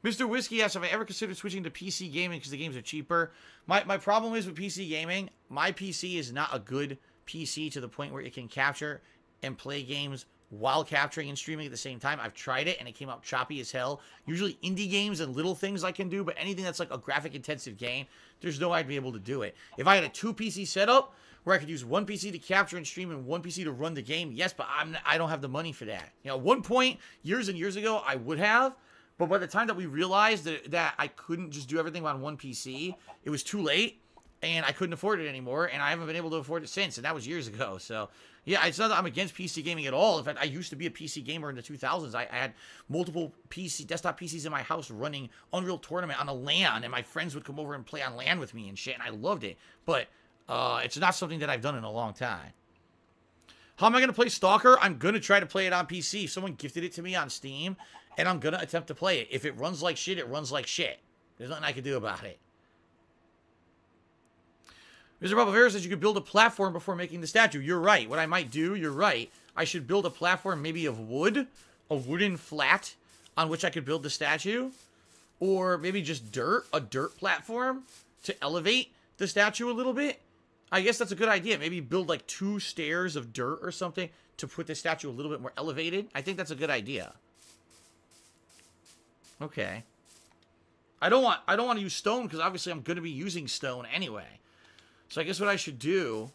Mr. Whiskey asks, have I ever considered switching to PC gaming because the games are cheaper? My problem is with PC gaming, my PC is not a good PC to the point where it can capture and play games while capturing and streaming at the same time. I've tried it and it came out choppy as hell. Usually indie games and little things I can do, but anything that's like a graphic intensive game, there's no way I'd be able to do it. If I had a 2 PC setup where I could use one PC to capture and stream and one PC to run the game, yes, but I don't have the money for that. You know, at one point, years and years ago, I would have, But by the time that we realized that I couldn't just do everything on one PC, it was too late, and I couldn't afford it anymore, and I haven't been able to afford it since, and that was years ago. So, yeah, it's not that I'm against PC gaming at all. In fact, I used to be a PC gamer in the 2000s. I had multiple desktop PCs in my house running Unreal Tournament on a LAN, and my friends would come over and play on LAN with me and shit, and I loved it. But it's not something that I've done in a long time. How am I going to play Stalker? I'm going to try to play it on PC. Someone gifted it to me on Steam, and I'm going to attempt to play it. If it runs like shit, it runs like shit. There's nothing I can do about it. Mr. Barbavera says you could build a platform before making the statue. You're right. What I might do, you're right. I should build a platform maybe of wood, a wooden flat on which I could build the statue. Or maybe just dirt, a dirt platform to elevate the statue a little bit. I guess that's a good idea. Maybe build like 2 stairs of dirt or something to put the statue a little bit more elevated. I think that's a good idea. Okay. I don't want to use stone because obviously I'm going to be using stone anyway. So I guess what I should do...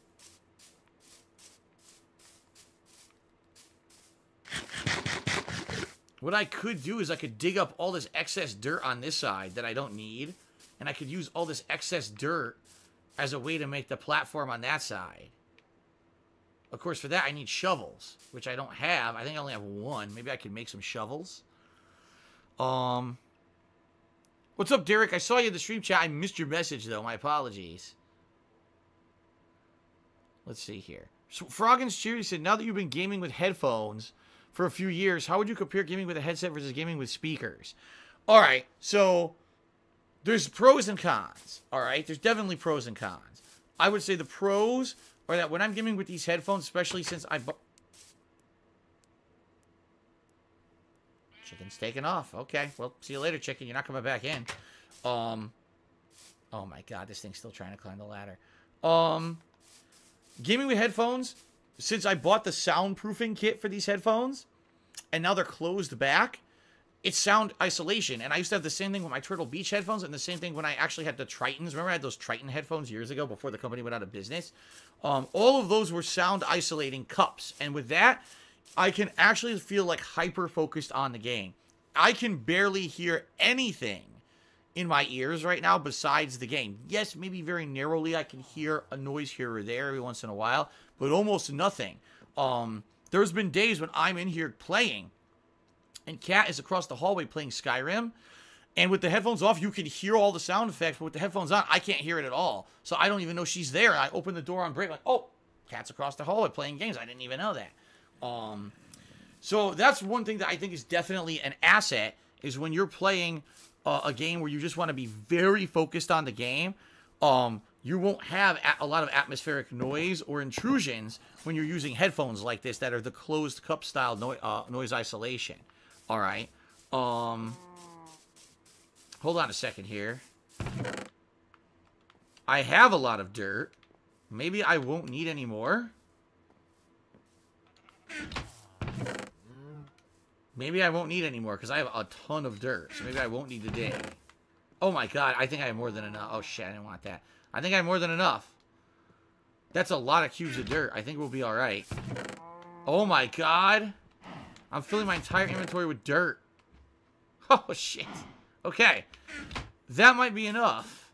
What I could do is I could dig up all this excess dirt on this side that I don't need. And I could use all this excess dirt as a way to make the platform on that side. Of course, for that I need shovels, which I don't have. I think I only have 1. Maybe I could make some shovels. What's up, Derek? I saw you in the stream chat. I missed your message, though. My apologies. Let's see here. So, Froggin's Cheery said, now that you've been gaming with headphones for a few years, how would you compare gaming with a headset versus gaming with speakers? All right, so there's pros and cons. All right, there's definitely pros and cons. I would say the pros are that when I'm gaming with these headphones, especially since I bought... Chicken's taken off. Okay, well, see you later, chicken. You're not coming back in. Oh my god, this thing's still trying to climb the ladder. Gaming with headphones, since I bought the soundproofing kit for these headphones, and now they're closed back, it's sound isolation. And I used to have the same thing with my Turtle Beach headphones, and the same thing when I actually had the Tritons. Remember I had those Triton headphones years ago before the company went out of business? All of those were sound isolating cups. And with that, I can actually feel like hyper-focused on the game. I can barely hear anything in my ears right now besides the game. Yes, maybe very narrowly I can hear a noise here or there every once in a while, but almost nothing. There's been days when I'm in here playing, and Kat is across the hallway playing Skyrim, and with the headphones off, you can hear all the sound effects, but with the headphones on, I can't hear it at all. So I don't even know she's there. I open the door on break, like, oh, Kat's across the hallway playing games. I didn't even know that. So that's one thing that I think is definitely an asset, is when you're playing a game where you just want to be very focused on the game, you won't have a lot of atmospheric noise or intrusions when you're using headphones like this that are the closed cup style noise isolation. All right. Hold on a second here. I have a lot of dirt. Maybe I won't need any more. Maybe I won't need any more because I have a ton of dirt. So maybe I won't need to dig. Oh my god, I think I have more than enough. Oh shit, I didn't want that. I think I have more than enough. That's a lot of cubes of dirt. I think we'll be alright. Oh my god. I'm filling my entire inventory with dirt. Oh shit. Okay. That might be enough.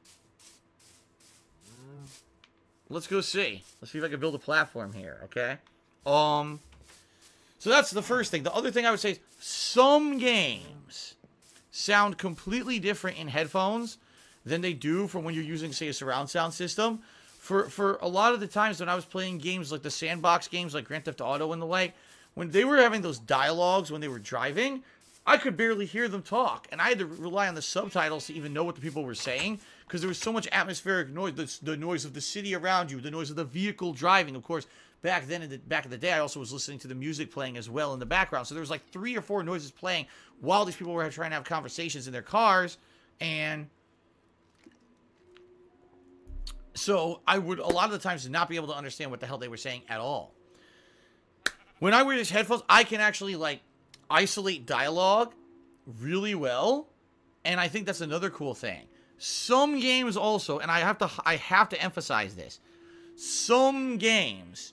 Let's go see. Let's see if I can build a platform here, okay? So that's the first thing. The other thing I would say is some games sound completely different in headphones than they do from when you're using, say, a surround sound system. For a lot of the times when I was playing games like the sandbox games like Grand Theft Auto and the like, when they were having those dialogues when they were driving, I could barely hear them talk. And I had to rely on the subtitles to even know what the people were saying because there was so much atmospheric noise. The noise of the city around you, the noise of the vehicle driving, of course. Back then, back in the day, I also was listening to the music playing as well in the background. So there was like 3 or 4 noises playing while these people were trying to have conversations in their cars. And so I would, a lot of the times, not be able to understand what the hell they were saying at all. When I wear these headphones, I can actually, like, isolate dialogue really well. And I think that's another cool thing. Some games also, and I have to emphasize this, some games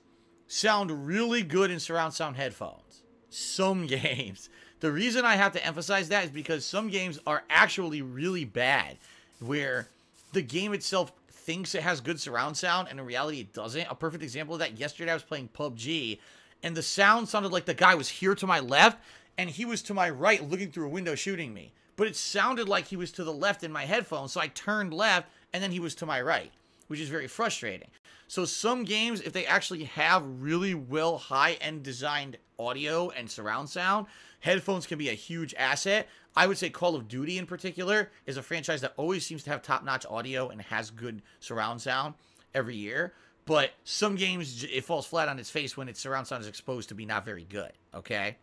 sound really good in surround sound headphones. Some games. The reason I have to emphasize that is because some games are actually really bad, where the game itself thinks it has good surround sound, and in reality it doesn't. A perfect example of that, yesterday I was playing PUBG, and the sound sounded like the guy was here to my left, and he was to my right looking through a window shooting me. But it sounded like he was to the left in my headphones, so I turned left, and then he was to my right, which is very frustrating. So some games, if they actually have really well high-end designed audio and surround sound, headphones can be a huge asset. I would say Call of Duty in particular is a franchise that always seems to have top-notch audio and has good surround sound every year. But some games, it falls flat on its face when its surround sound is exposed to be not very good, okay?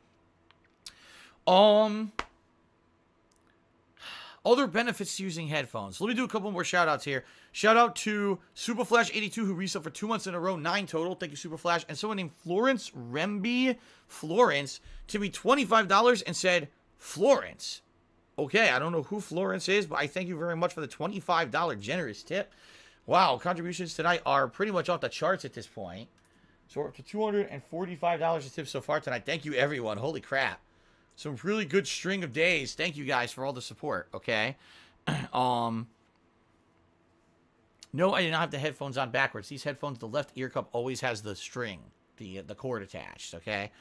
Other benefits to using headphones. Let me do a couple more shout-outs here. Shout-out to Superflash82, who resold for 2 months in a row, 9 total. Thank you, Superflash. And someone named Florence Remby. Florence to me $25 and said, Florence. Okay, I don't know who Florence is, but I thank you very much for the $25 generous tip. Wow, contributions tonight are pretty much off the charts at this point. So we're up to $245 of tips so far tonight. Thank you, everyone. Holy crap. Some really good string of days. Thank you guys for all the support, okay? No, I did not have the headphones on backwards. These headphones, the left ear cup always has the string, the cord attached, okay?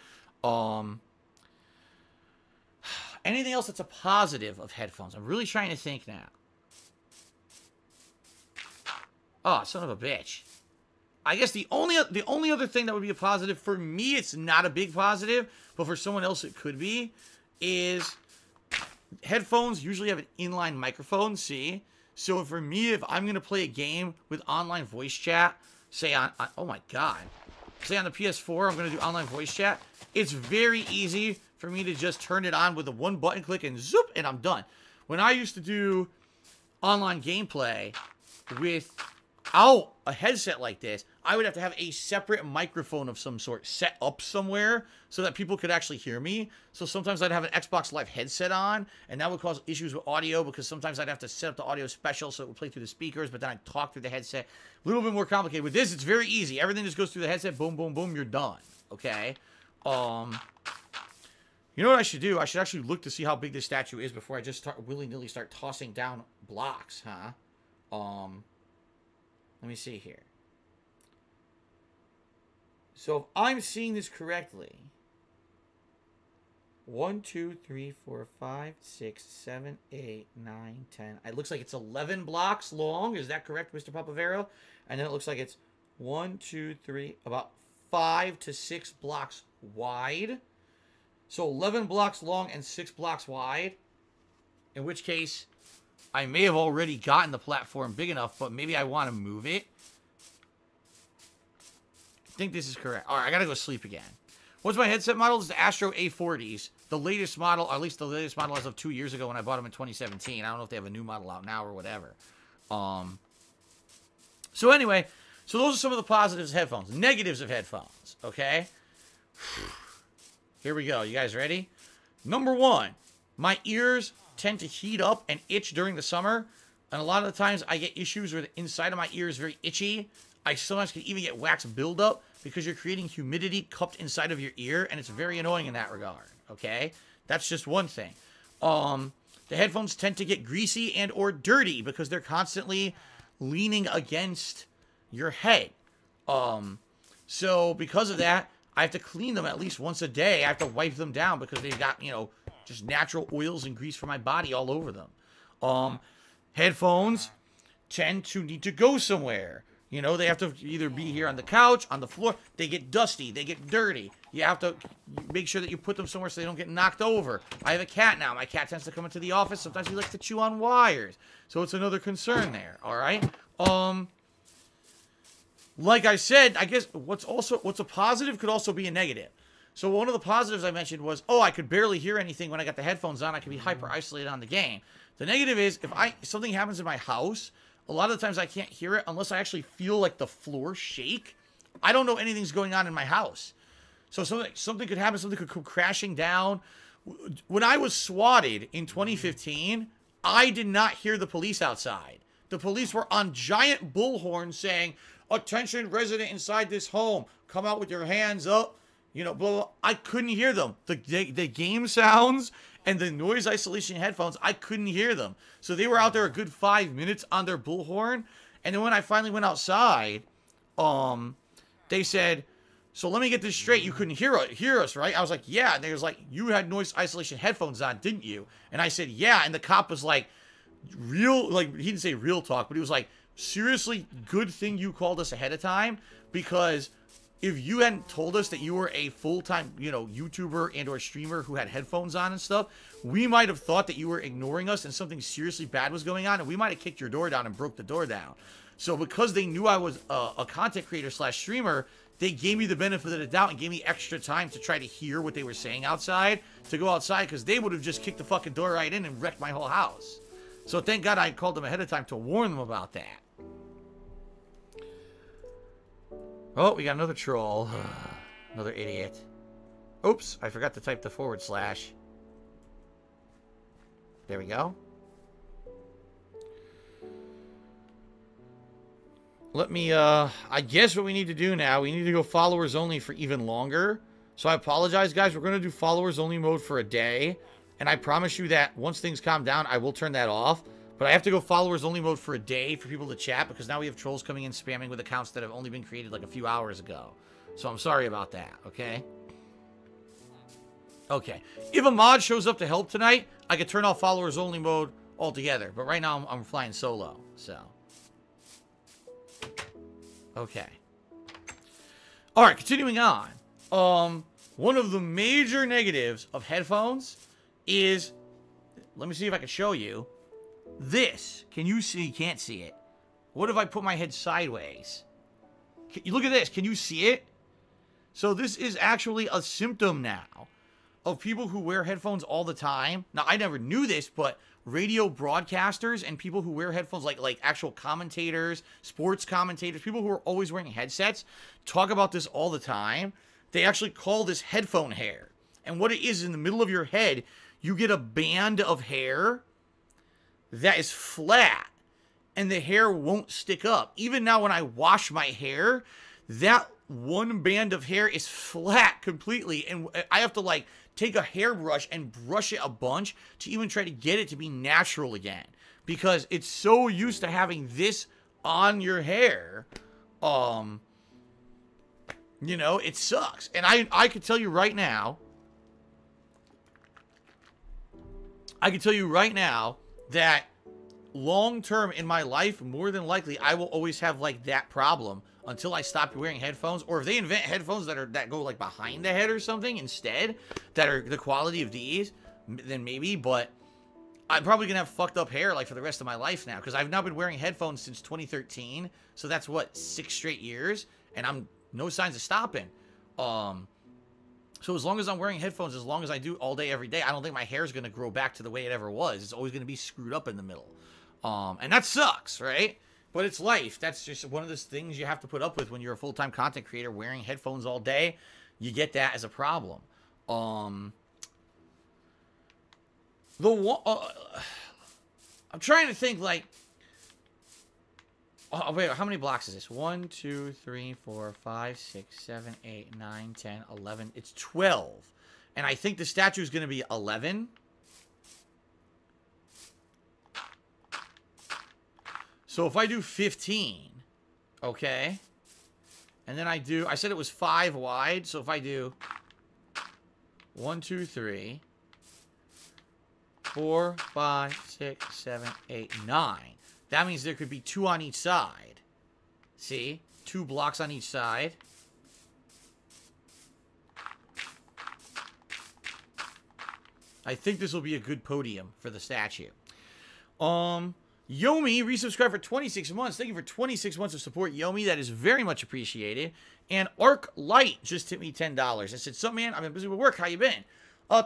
Anything else that's a positive of headphones? I'm really trying to think now. Oh, son of a bitch. I guess the only other thing that would be a positive, for me it's not a big positive, but for someone else it could be, is headphones usually have an inline microphone, see? So for me, if I'm going to play a game with online voice chat, say on oh my god, say on the PS4 I'm going to do online voice chat, it's very easy for me to just turn it on with a one button click and zoop, and I'm done. When I used to do online gameplay without a headset like this, I would have to have a separate microphone of some sort set up somewhere so that people could actually hear me. So sometimes I'd have an Xbox Live headset on, and that would cause issues with audio because sometimes I'd have to set up the audio special so it would play through the speakers, but then I'd talk through the headset. A little bit more complicated. With this, it's very easy. Everything just goes through the headset. Boom, boom, boom. You're done. Okay? You know what I should do? I should actually look to see how big this statue is before I just willy-nilly start tossing down blocks, huh? Let me see here. So if I'm seeing this correctly, 1, 2, 3, 4, 5, 6, 7, 8, 9, 10. It looks like it's 11 blocks long. Is that correct, Mr. Papavero? And then it looks like it's 1, 2, 3, about 5 to 6 blocks wide. So 11 blocks long and 6 blocks wide. In which case, I may have already gotten the platform big enough, but maybe I want to move it. I think this is correct. All right, I got to go sleep again. What's my headset model? This is the Astro A40s. The latest model, or at least the latest model as of 2 years ago when I bought them in 2017. I don't know if they have a new model out now or whatever. So anyway, so those are some of the positives of headphones. Negatives of headphones, okay? Here we go. You guys ready? Number 1, my ears tend to heat up and itch during the summer. And a lot of the times I get issues where the inside of my ear is very itchy. I sometimes can even get wax buildup because you're creating humidity cupped inside of your ear, and it's very annoying in that regard, okay? That's just one thing. The headphones tend to get greasy and or dirty because they're constantly leaning against your head. So because of that, I have to clean them at least once a day. I have to wipe them down because they've got, you know, just natural oils and grease from my body all over them. Headphones tend to need to go somewhere. You know, they have to either be here on the couch, on the floor. They get dusty. They get dirty. You have to make sure that you put them somewhere so they don't get knocked over. I have a cat now. My cat tends to come into the office. Sometimes he likes to chew on wires. So it's another concern there, all right? Like I said, I guess what's a positive could also be a negative. So one of the positives I mentioned was, oh, I could barely hear anything when I got the headphones on. I could be hyper-isolated on the game. The negative is, if something happens in my house, a lot of the times I can't hear it unless I actually feel like the floor shake. I don't know anything's going on in my house. So something could happen, something could come crashing down. When I was swatted in 2015, I did not hear the police outside. The police were on giant bullhorns saying, "Attention resident inside this home, come out with your hands up. you know, blah, blah. I couldn't hear them. The game sounds and the noise isolation headphones, I couldn't hear them. So they were out there a good 5 minutes on their bullhorn. And then when I finally went outside, they said, so let me get this straight. You couldn't hear us, right? I was like, yeah. And they was like, you had noise isolation headphones on, didn't you? And I said, yeah. And the cop was like, he didn't say real talk, but he was like, seriously, good thing you called us ahead of time, because if you hadn't told us that you were a full-time, you know, YouTuber and or streamer who had headphones on and stuff, we might have thought that you were ignoring us and something seriously bad was going on, and we might have kicked your door down and broke the door down. So because they knew I was a content creator slash streamer, they gave me the benefit of the doubt and gave me extra time to try to hear what they were saying outside, to go outside, because they would have just kicked the fucking door right in and wrecked my whole house. So thank God I called them ahead of time to warn them about that. Oh, we got another troll. Another idiot. Oops, I forgot to type the /. There we go. Let me, I guess what we need to do now, we need to go followers only for even longer. So I apologize, guys. We're going to do followers only mode for a day. And I promise you that once things calm down, I will turn that off. But I have to go followers only mode for a day for people to chat, because now we have trolls coming in spamming with accounts that have only been created like a few hours ago. So I'm sorry about that, okay? Okay. If a mod shows up to help tonight, I could turn off followers only mode altogether. But right now I'm flying solo, so. Okay. Alright, continuing on. One of the major negatives of headphones is, let me see if I can show you. This. Can you see? You can't see it. What if I put my head sideways? You look at this. Can you see it? So this is actually a symptom now of people who wear headphones all the time. Now, I never knew this, but radio broadcasters and people who wear headphones, like actual commentators, sports commentators, people who are always wearing headsets, talk about this all the time. They actually call this headphone hair. And what it is, in the middle of your head, you get a band of hair that is flat, and the hair won't stick up. Even now when I wash my hair, that one band of hair is flat completely, and I have to like take a hairbrush and brush it a bunch to even try to get it to be natural again, because it's so used to having this on your hair. You know, it sucks. And I could tell you right now, that long term in my life, more than likely, I will always have like that problem until I stop wearing headphones. Or if they invent headphones that go like behind the head or something instead, that are the quality of these, then maybe. But I'm probably gonna have fucked up hair like for the rest of my life now, because I've now been wearing headphones since 2013. So that's what, 6 straight years, and I'm no signs of stopping. So as long as I'm wearing headphones, as long as I do all day, every day, I don't think my hair is going to grow back to the way it ever was. It's always going to be screwed up in the middle. And that sucks, right? But it's life. That's just one of those things you have to put up with when you're a full-time content creator wearing headphones all day. You get that as a problem. I'm trying to think, like, oh, wait, how many blocks is this? 1, 2, 3, 4, 5, 6, 7, 8, 9, 10, 11. It's 12. And I think the statue is going to be 11. So if I do 15, okay. And then I said it was 5 wide. So if I do 1, 2, 3, 4, 5, 6, 7, 8, 9. That means there could be 2 on each side. See? 2 blocks on each side. I think this will be a good podium for the statue. Yomi resubscribed for 26 months. Thank you for 26 months of support, Yomi. That is very much appreciated. And Arc Light just tipped me $10. I said, "So man, I've been busy with work. How you been?"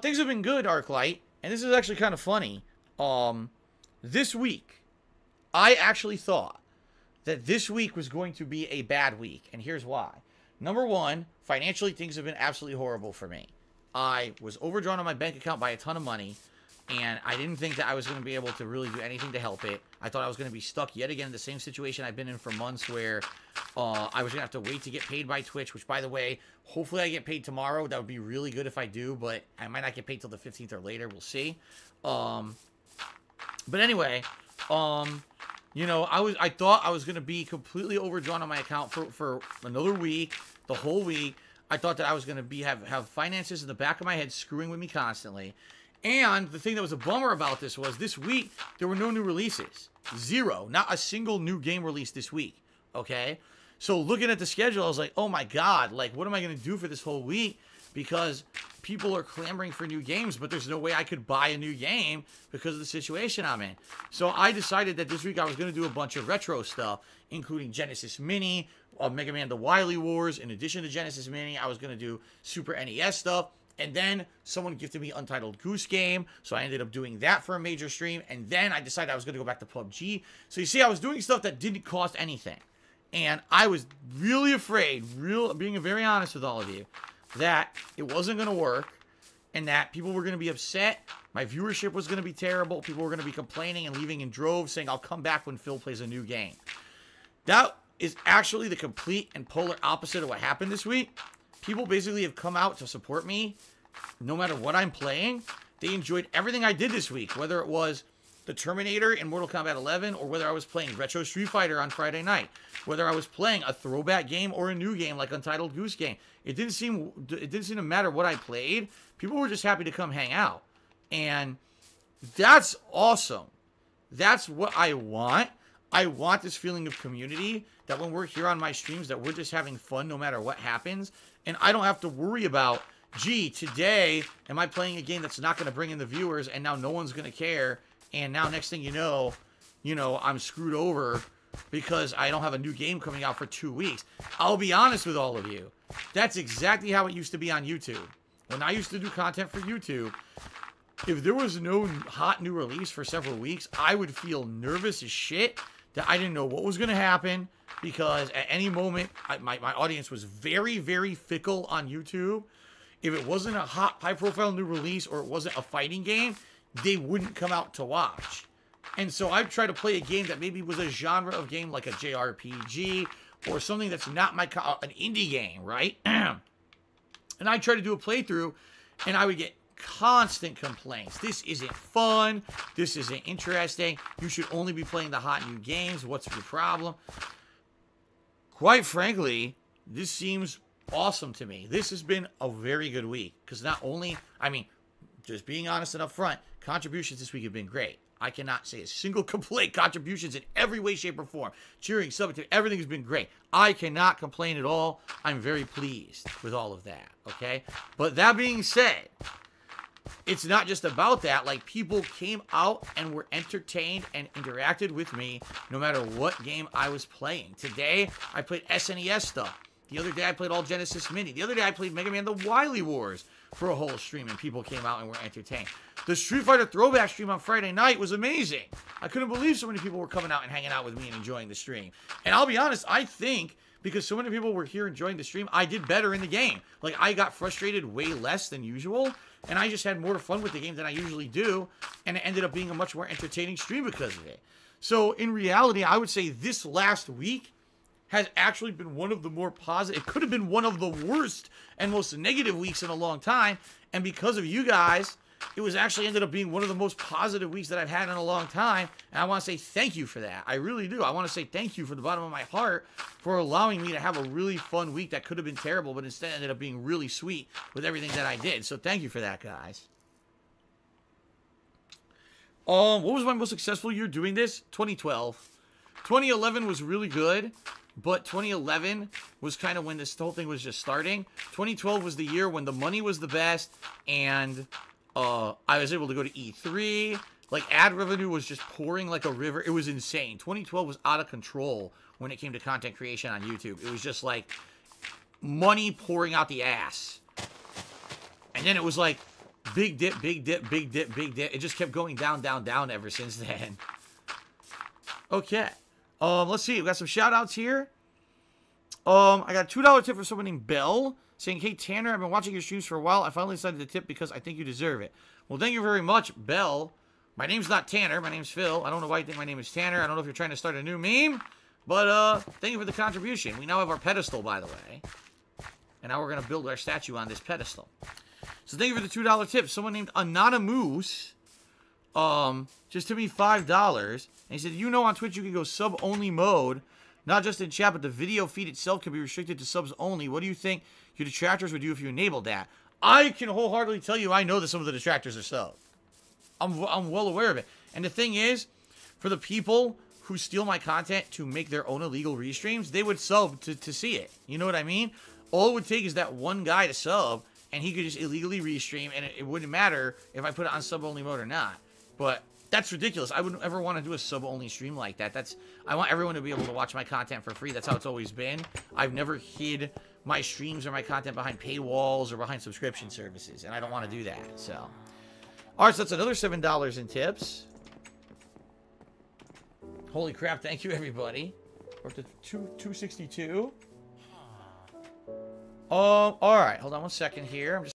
Things have been good, Arc Light. And this is actually kind of funny. This week, I actually thought that this week was going to be a bad week, and here's why. Number one, financially, things have been absolutely horrible for me. I was overdrawn on my bank account by a ton of money. And I didn't think that I was going to be able to really do anything to help it. I thought I was going to be stuck yet again in the same situation I've been in for months where I was going to have to wait to get paid by Twitch, which, by the way, hopefully I get paid tomorrow. That would be really good if I do, but I might not get paid till the 15th or later. We'll see. But anyway, you know, I thought I was going to be completely overdrawn on my account for another week, the whole week. I thought that I was going to have finances in the back of my head screwing with me constantly. And the thing that was a bummer about this was this week, there were no new releases. Zero. Not a single new game released this week. Okay? So looking at the schedule, I was like, oh my God, like, what am I going to do for this whole week? Because people are clamoring for new games, but there's no way I could buy a new game because of the situation I'm in. So I decided that this week I was going to do a bunch of retro stuff, including Genesis Mini, Mega Man The Wily Wars. In addition to Genesis Mini, I was going to do Super NES stuff. And then someone gifted me Untitled Goose Game, so I ended up doing that for a major stream. And then I decided I was going to go back to PUBG. So you see, I was doing stuff that didn't cost anything. And I was really afraid, being very honest with all of you, that it wasn't going to work and that people were going to be upset. My viewership was going to be terrible. People were going to be complaining and leaving in droves saying, I'll come back when Phil plays a new game. That is actually the complete and polar opposite of what happened this week. People basically have come out to support me no matter what I'm playing. They enjoyed everything I did this week, whether it was the Terminator in Mortal Kombat 11 or whether I was playing Retro Street Fighter on Friday night, whether I was playing a throwback game or a new game like Untitled Goose Game. It didn't seem to matter what I played. People were just happy to come hang out. And that's awesome. That's what I want. I want this feeling of community, that when we're here on my streams, that we're just having fun no matter what happens. And I don't have to worry about, gee, today, am I playing a game that's not going to bring in the viewers, and now no one's going to care, and now next thing you know, I'm screwed over because I don't have a new game coming out for 2 weeks. I'll be honest with all of you. That's exactly how it used to be on YouTube. When I used to do content for YouTube, if there was no hot new release for several weeks, I would feel nervous as shit that I didn't know what was going to happen, because at any moment, my audience was very, very fickle on YouTube. If it wasn't a hot, high-profile new release or it wasn't a fighting game, they wouldn't come out to watch. And so I'd try to play a game that maybe was a genre of game like a JRPG or something that's not an indie game, right? And I'd try to do a playthrough, and I would get constant complaints. This isn't fun. This isn't interesting. You should only be playing the hot new games. What's your problem? Quite frankly, this seems awesome to me. This has been a very good week, because not only, I mean, just being honest and upfront, contributions this week have been great. I cannot say a single complaint. Contributions in every way, shape, or form. Cheering, subbing, everything has been great. I cannot complain at all. I'm very pleased with all of that, okay? But that being said, it's not just about that. Like, people came out and were entertained and interacted with me no matter what game I was playing. Today, I played SNES stuff. The other day, I played all Genesis Mini. The other day, I played Mega Man The Wily Wars for a whole stream, and people came out and were entertained. The Street Fighter Throwback stream on Friday night was amazing. I couldn't believe so many people were coming out and hanging out with me and enjoying the stream. And I'll be honest, I think because so many people were here enjoying the stream, I did better in the game. Like, I got frustrated way less than usual, and I just had more fun with the game than I usually do, and it ended up being a much more entertaining stream because of it. So, in reality, I would say this last week has actually been one of the more positive. It could have been one of the worst and most negative weeks in a long time, and because of you guys, it was actually ended up being one of the most positive weeks that I've had in a long time, and I want to say thank you for that. I really do. I want to say thank you from the bottom of my heart for allowing me to have a really fun week that could have been terrible, but instead ended up being really sweet with everything that I did. So thank you for that, guys. What was my most successful year doing this? 2012. 2011 was really good, but 2011 was kind of when this whole thing was just starting. 2012 was the year when the money was the best, and I was able to go to E3. Like, ad revenue was just pouring like a river. It was insane. 2012 was out of control when it came to content creation on YouTube. It was just like money pouring out the ass. And then it was like big dip, big dip, big dip, big dip. It just kept going down, down, down ever since then. Okay. Let's see. We've got some shout outs here. I got a $2 tip for someone named Bell. saying, hey, Tanner, I've been watching your streams for a while. I finally decided to tip because I think you deserve it. Well, thank you very much, Belle. My name's not Tanner. My name's Phil. I don't know why you think my name is Tanner. I don't know if you're trying to start a new meme. But, thank you for the contribution. We now have our pedestal, by the way. And now we're going to build our statue on this pedestal. So thank you for the $2 tip. Someone named Anonymous just tipped me $5. And he said, you know on Twitch you can go sub-only mode. Not just in chat, but the video feed itself can be restricted to subs only. What do you think your detractors would do if you enabled that? I can wholeheartedly tell you I know that some of the detractors are sub. I'm well aware of it. And the thing is, for the people who steal my content to make their own illegal restreams, they would sub to see it. You know what I mean? All it would take is that one guy to sub, and he could just illegally restream, and it wouldn't matter if I put it on sub-only mode or not. But that's ridiculous. I wouldn't ever want to do a sub-only stream like that. I want everyone to be able to watch my content for free. That's how it's always been. I've never hid my streams or my content behind paywalls or behind subscription services, and I don't want to do that. So, all right, so that's another $7 in tips. Holy crap! Thank you, everybody. We're up to 262. All right, hold on one second here. I'm just